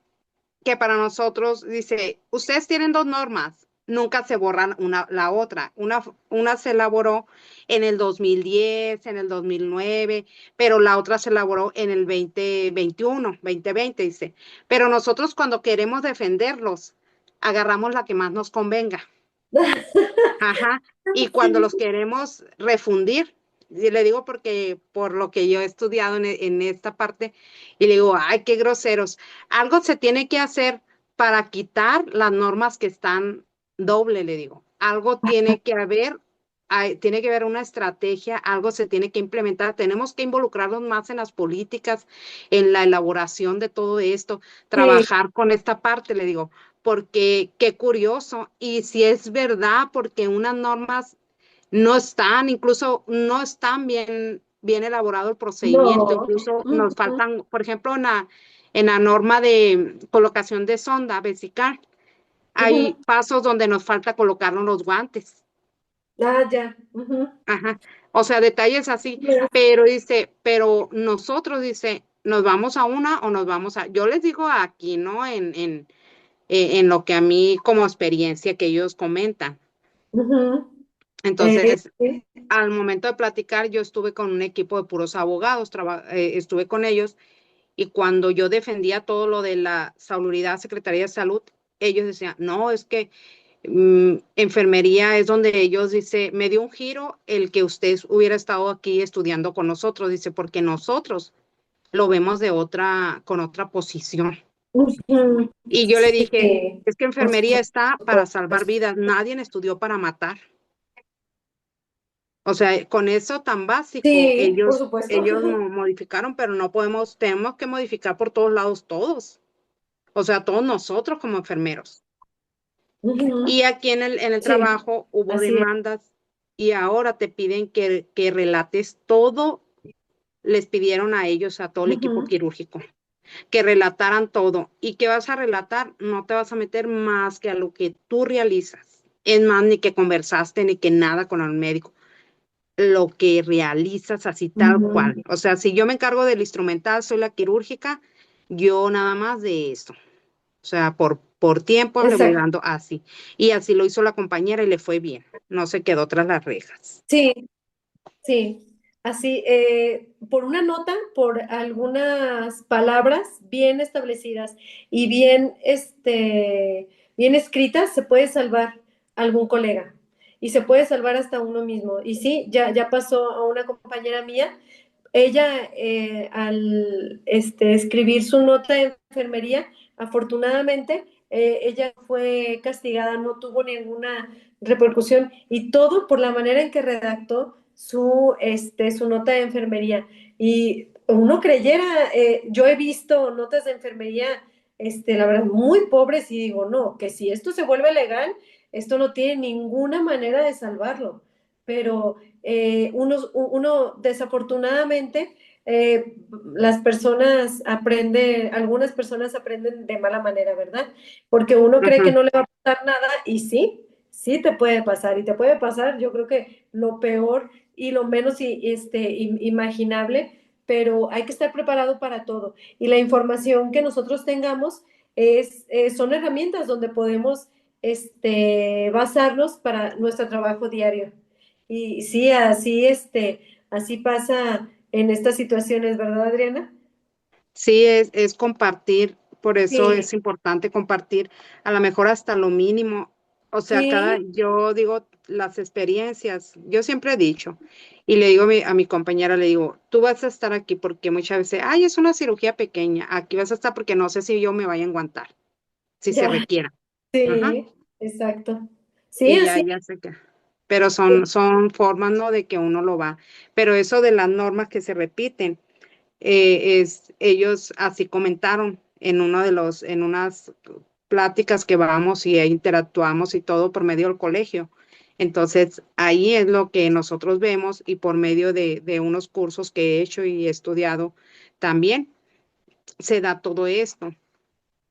que para nosotros, dice, ustedes tienen dos normas, nunca se borran la otra. Una se elaboró en el 2010, en el 2009, pero la otra se elaboró en el 2021, 2020, dice. Pero nosotros cuando queremos defenderlos, agarramos la que más nos convenga. Ajá. Y cuando Sí. los queremos refundir, y le digo porque por lo que yo he estudiado en esta parte, y le digo, ay, qué groseros. Algo se tiene que hacer para quitar las normas que están doble, le digo. Algo tiene que haber, tiene que haber una estrategia, algo se tiene que implementar. Tenemos que involucrarnos más en las políticas, en la elaboración de todo esto, Sí, trabajar con esta parte, le digo porque qué curioso. Y si es verdad, porque unas normas no están, incluso no están bien elaborado el procedimiento, no. incluso nos Ujú, faltan, por ejemplo, en la norma de colocación de sonda vesical, hay ujú. pasos donde nos falta colocarnos los guantes. Ya. Ujú. Ajá. O sea, detalles así, pero dice, pero nosotros dice, nos vamos a una o nos vamos a, yo les digo aquí, ¿no? En lo que a mí como experiencia que ellos comentan. Ujú. Entonces, Sí. al momento de platicar, yo estuve con un equipo de puros abogados, estuve con ellos y cuando yo defendía todo lo de la salubridad, Secretaría de Salud, ellos decían, no, es que enfermería es donde ellos, dice, me dio un giro el que usted hubiera estado aquí estudiando con nosotros, dice, porque nosotros lo vemos con otra posición. Ujú. Y yo le dije, Sí, es que por enfermería está para salvar supuesto. vidas, nadie estudió para matar. O sea, con eso tan básico, Sí, por supuesto. ellos modificaron, pero no podemos, tenemos que modificar por todos lados todos. O sea, todos nosotros como enfermeros. Ujú. Y aquí en el Sí, trabajo hubo así es. demandas y ahora te piden que relates todo, les pidieron a ellos, a todo el equipo Ujú. quirúrgico, que relataran todo. ¿Y qué vas a relatar? No te vas a meter más que a lo que tú realizas. Es más, ni que conversaste, ni que nada con el médico. Lo que realizas así tal Ujú. cual. O sea, si yo me encargo del instrumental, soy la quirúrgica, yo nada más de eso. O sea, por tiempo le voy Exacto. dando así. Y así lo hizo la compañera y le fue bien. No se quedó tras las rejas. Sí, sí. Así, por una nota, por algunas palabras bien establecidas y bien escritas, se puede salvar algún colega y se puede salvar hasta uno mismo. Y sí, ya pasó a una compañera mía. Ella, al escribir su nota de enfermería, afortunadamente, ella fue castigada, no tuvo ninguna repercusión y todo por la manera en que redactó su nota de enfermería. Y uno creyera, yo he visto notas de enfermería, la verdad, muy pobres y digo, no, que si esto se vuelve legal, esto no tiene ninguna manera de salvarlo. Pero uno desafortunadamente, las personas aprenden, algunas personas aprenden de mala manera, ¿verdad? Porque uno cree que Ujú. no le va a pasar nada y sí, sí te puede pasar y te puede pasar, yo creo que lo peor y lo menos imaginable, pero hay que estar preparado para todo. Y la información que nosotros tengamos son herramientas donde podemos basarnos para nuestro trabajo diario. Y sí, así pasa en estas situaciones, ¿verdad, Adriana? Sí, es compartir, por eso Sí, es importante compartir, a lo mejor hasta lo mínimo. O sea, sí, yo digo, las experiencias, yo siempre he dicho, y le digo a mi compañera, le digo, tú vas a estar aquí porque muchas veces, ay, es una cirugía pequeña, aquí vas a estar porque no sé si yo me vaya a aguantar, si se ya, requiera. Ajá. sí, exacto. Sí, Y ya, así. ya sé que. Pero son formas, ¿no? De que uno lo va. Pero eso de las normas que se repiten ellos así comentaron en unas pláticas que vamos y interactuamos y todo por medio del colegio. Entonces, ahí es lo que nosotros vemos y por medio de unos cursos que he hecho y he estudiado también se da todo esto.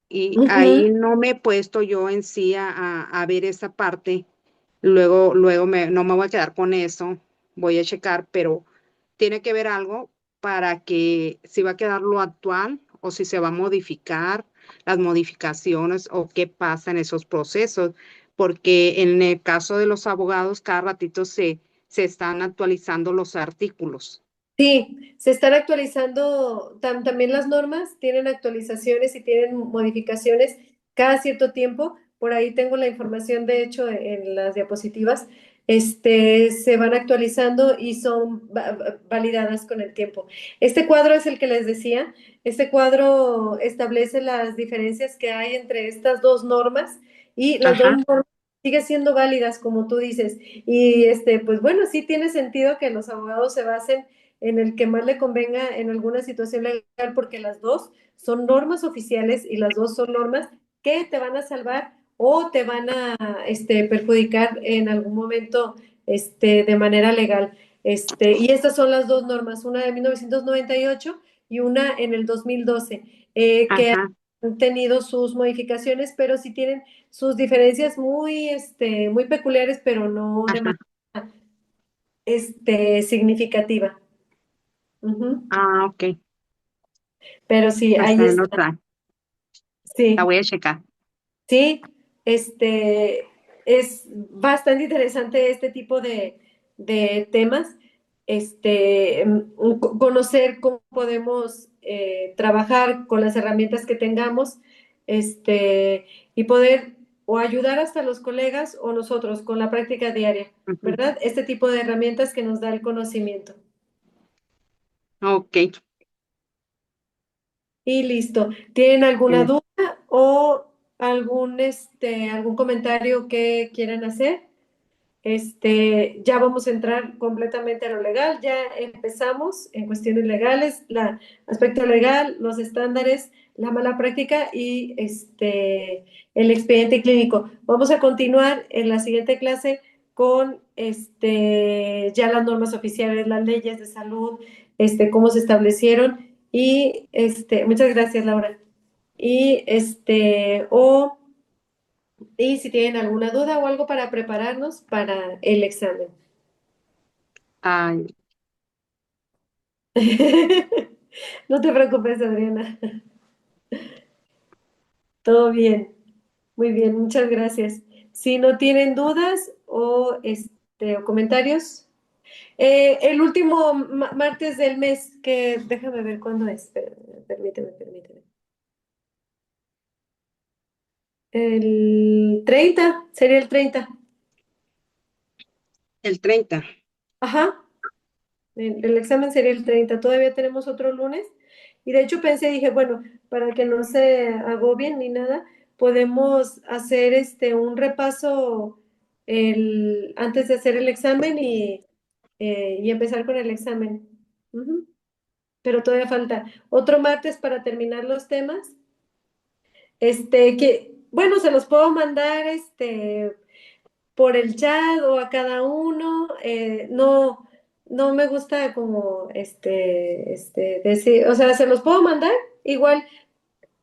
Y ahí Ujú. no me he puesto yo en sí a ver esa parte. Luego no me voy a quedar con eso, voy a checar, pero tiene que ver algo para que si va a quedar lo actual o si se va a modificar las modificaciones o qué pasa en esos procesos, porque en el caso de los abogados, cada ratito se están actualizando los artículos. Sí, se están actualizando, también las normas tienen actualizaciones y tienen modificaciones cada cierto tiempo. Por ahí tengo la información, de hecho, en las diapositivas. Se van actualizando y son validadas con el tiempo. Este cuadro es el que les decía. Este cuadro establece las diferencias que hay entre estas dos normas y las dos Ajá, normas siguen siendo válidas, como tú dices. Y pues bueno, sí tiene sentido que los abogados se basen en el que más le convenga en alguna situación legal, porque las dos son normas oficiales y las dos son normas que te van a salvar o te van a perjudicar en algún momento de manera legal. Y estas son las dos normas, una de 1998 y una en el 2012, que ajá, han tenido sus modificaciones, pero sí tienen sus diferencias muy peculiares, pero no de ajá. manera significativa. Ujú. Ah, ok. Pero sí, Pues ahí ahí lo está. trae. La Sí, voy a checar. sí, es bastante interesante este tipo de temas. Conocer cómo podemos trabajar con las herramientas que tengamos, y poder o ayudar hasta los colegas o nosotros con la práctica diaria, Ujú. ¿verdad? Este tipo de herramientas que nos da el conocimiento. Ok. Y listo. ¿Tienen alguna Eh, duda o algún comentario que quieran hacer? Ya vamos a entrar completamente a lo legal, ya empezamos en cuestiones legales, aspecto legal, los estándares, la mala práctica y el expediente clínico. Vamos a continuar en la siguiente clase con ya las normas oficiales, las leyes de salud, cómo se establecieron y muchas gracias, Laura. Y y si tienen alguna duda o algo para prepararnos para el examen. ay, No te preocupes, Adriana. Todo bien. Muy bien, muchas gracias. Si no tienen dudas o comentarios, el último martes del mes, que déjame ver cuándo es. Permíteme. El 30 sería el 30. el 30. Ajá. El examen sería el 30. Todavía tenemos otro lunes. Y de hecho pensé, dije, bueno, para que no se agobien ni nada, podemos hacer un repaso antes de hacer el examen y empezar con el examen. Ujú. Pero todavía falta otro martes para terminar los temas. Bueno, se los puedo mandar, por el chat o a cada uno. No me gusta como decir, o sea, se los puedo mandar igual.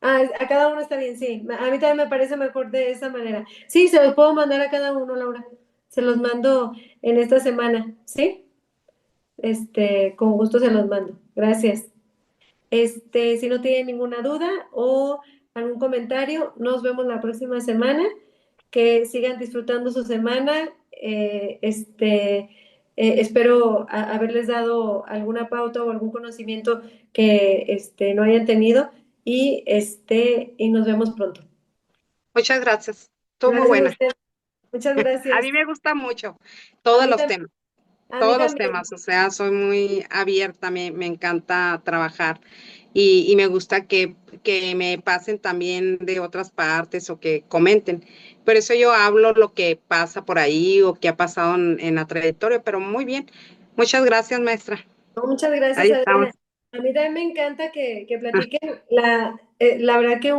A cada uno está bien, sí. A mí también me parece mejor de esa manera. Sí, se los puedo mandar a cada uno, Laura. Se los mando en esta semana, ¿sí? Con gusto se los mando. Gracias. Si no tienen ninguna duda o algún comentario, nos vemos la próxima semana. Que sigan disfrutando su semana. Espero haberles dado alguna pauta o algún conocimiento que no hayan tenido y nos vemos pronto. Muchas gracias. Estuvo muy Gracias a buena. ustedes. Muchas A gracias. mí me gusta mucho A todos mí los también. temas, A mí todos los también. temas. O sea, soy muy abierta, me encanta trabajar y me gusta que me pasen también de otras partes o que comenten. Por eso yo hablo lo que pasa por ahí o que ha pasado en la trayectoria, pero muy bien. Muchas gracias, maestra. No, muchas gracias, Ahí estamos. Adriana. A mí también me encanta que platiquen. La verdad que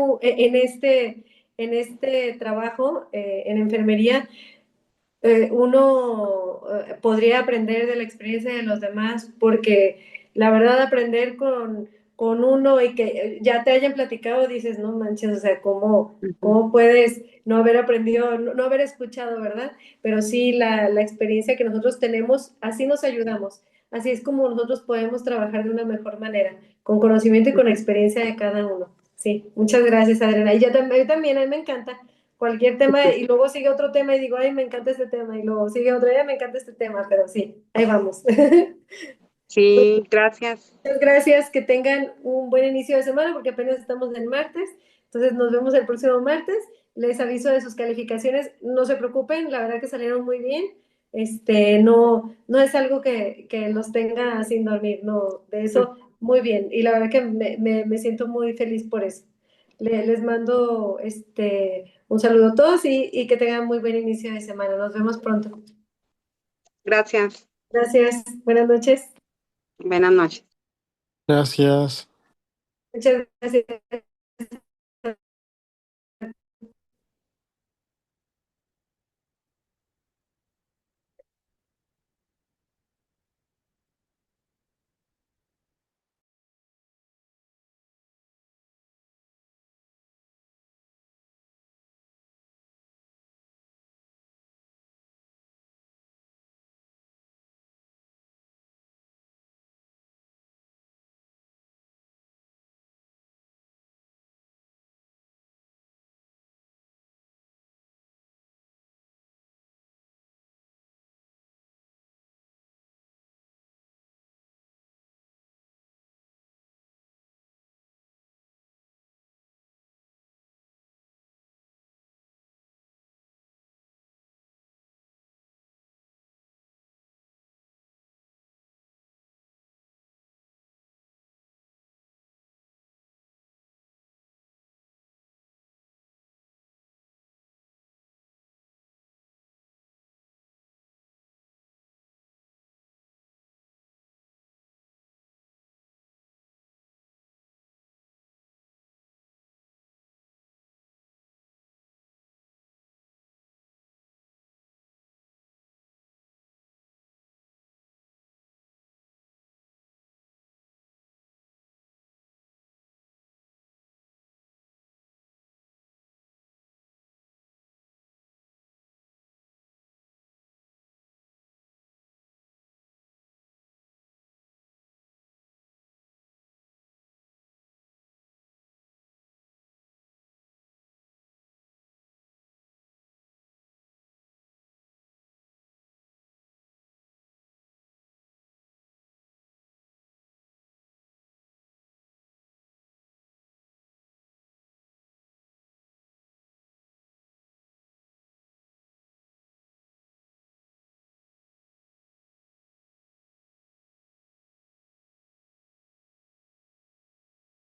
en este trabajo, en enfermería, uno podría aprender de la experiencia de los demás, porque la verdad aprender con uno y que ya te hayan platicado, dices, no manches, o sea, Ujú. ¿cómo puedes no haber aprendido, no haber escuchado, ¿verdad? Pero sí, la experiencia que nosotros tenemos, así nos ayudamos. Así es como nosotros podemos trabajar de una mejor manera, con conocimiento y con experiencia de cada uno. Sí, muchas gracias, Adriana. Y yo también, a mí me encanta cualquier tema y luego sigue otro tema y digo, ay, me encanta este tema y luego sigue otro, ay, me encanta este tema, pero sí, ahí vamos. Sí, gracias. Muchas gracias, que tengan un buen inicio de semana porque apenas estamos en martes, entonces nos vemos el próximo martes. Les aviso de sus calificaciones, no se preocupen, la verdad que salieron muy bien. No es algo que los tenga sin dormir, no, de eso muy bien. Y la verdad que me siento muy feliz por eso. Les mando un saludo a todos y que tengan muy buen inicio de semana. Nos vemos pronto. Gracias. Gracias, buenas noches. Buenas noches. Gracias. Muchas gracias.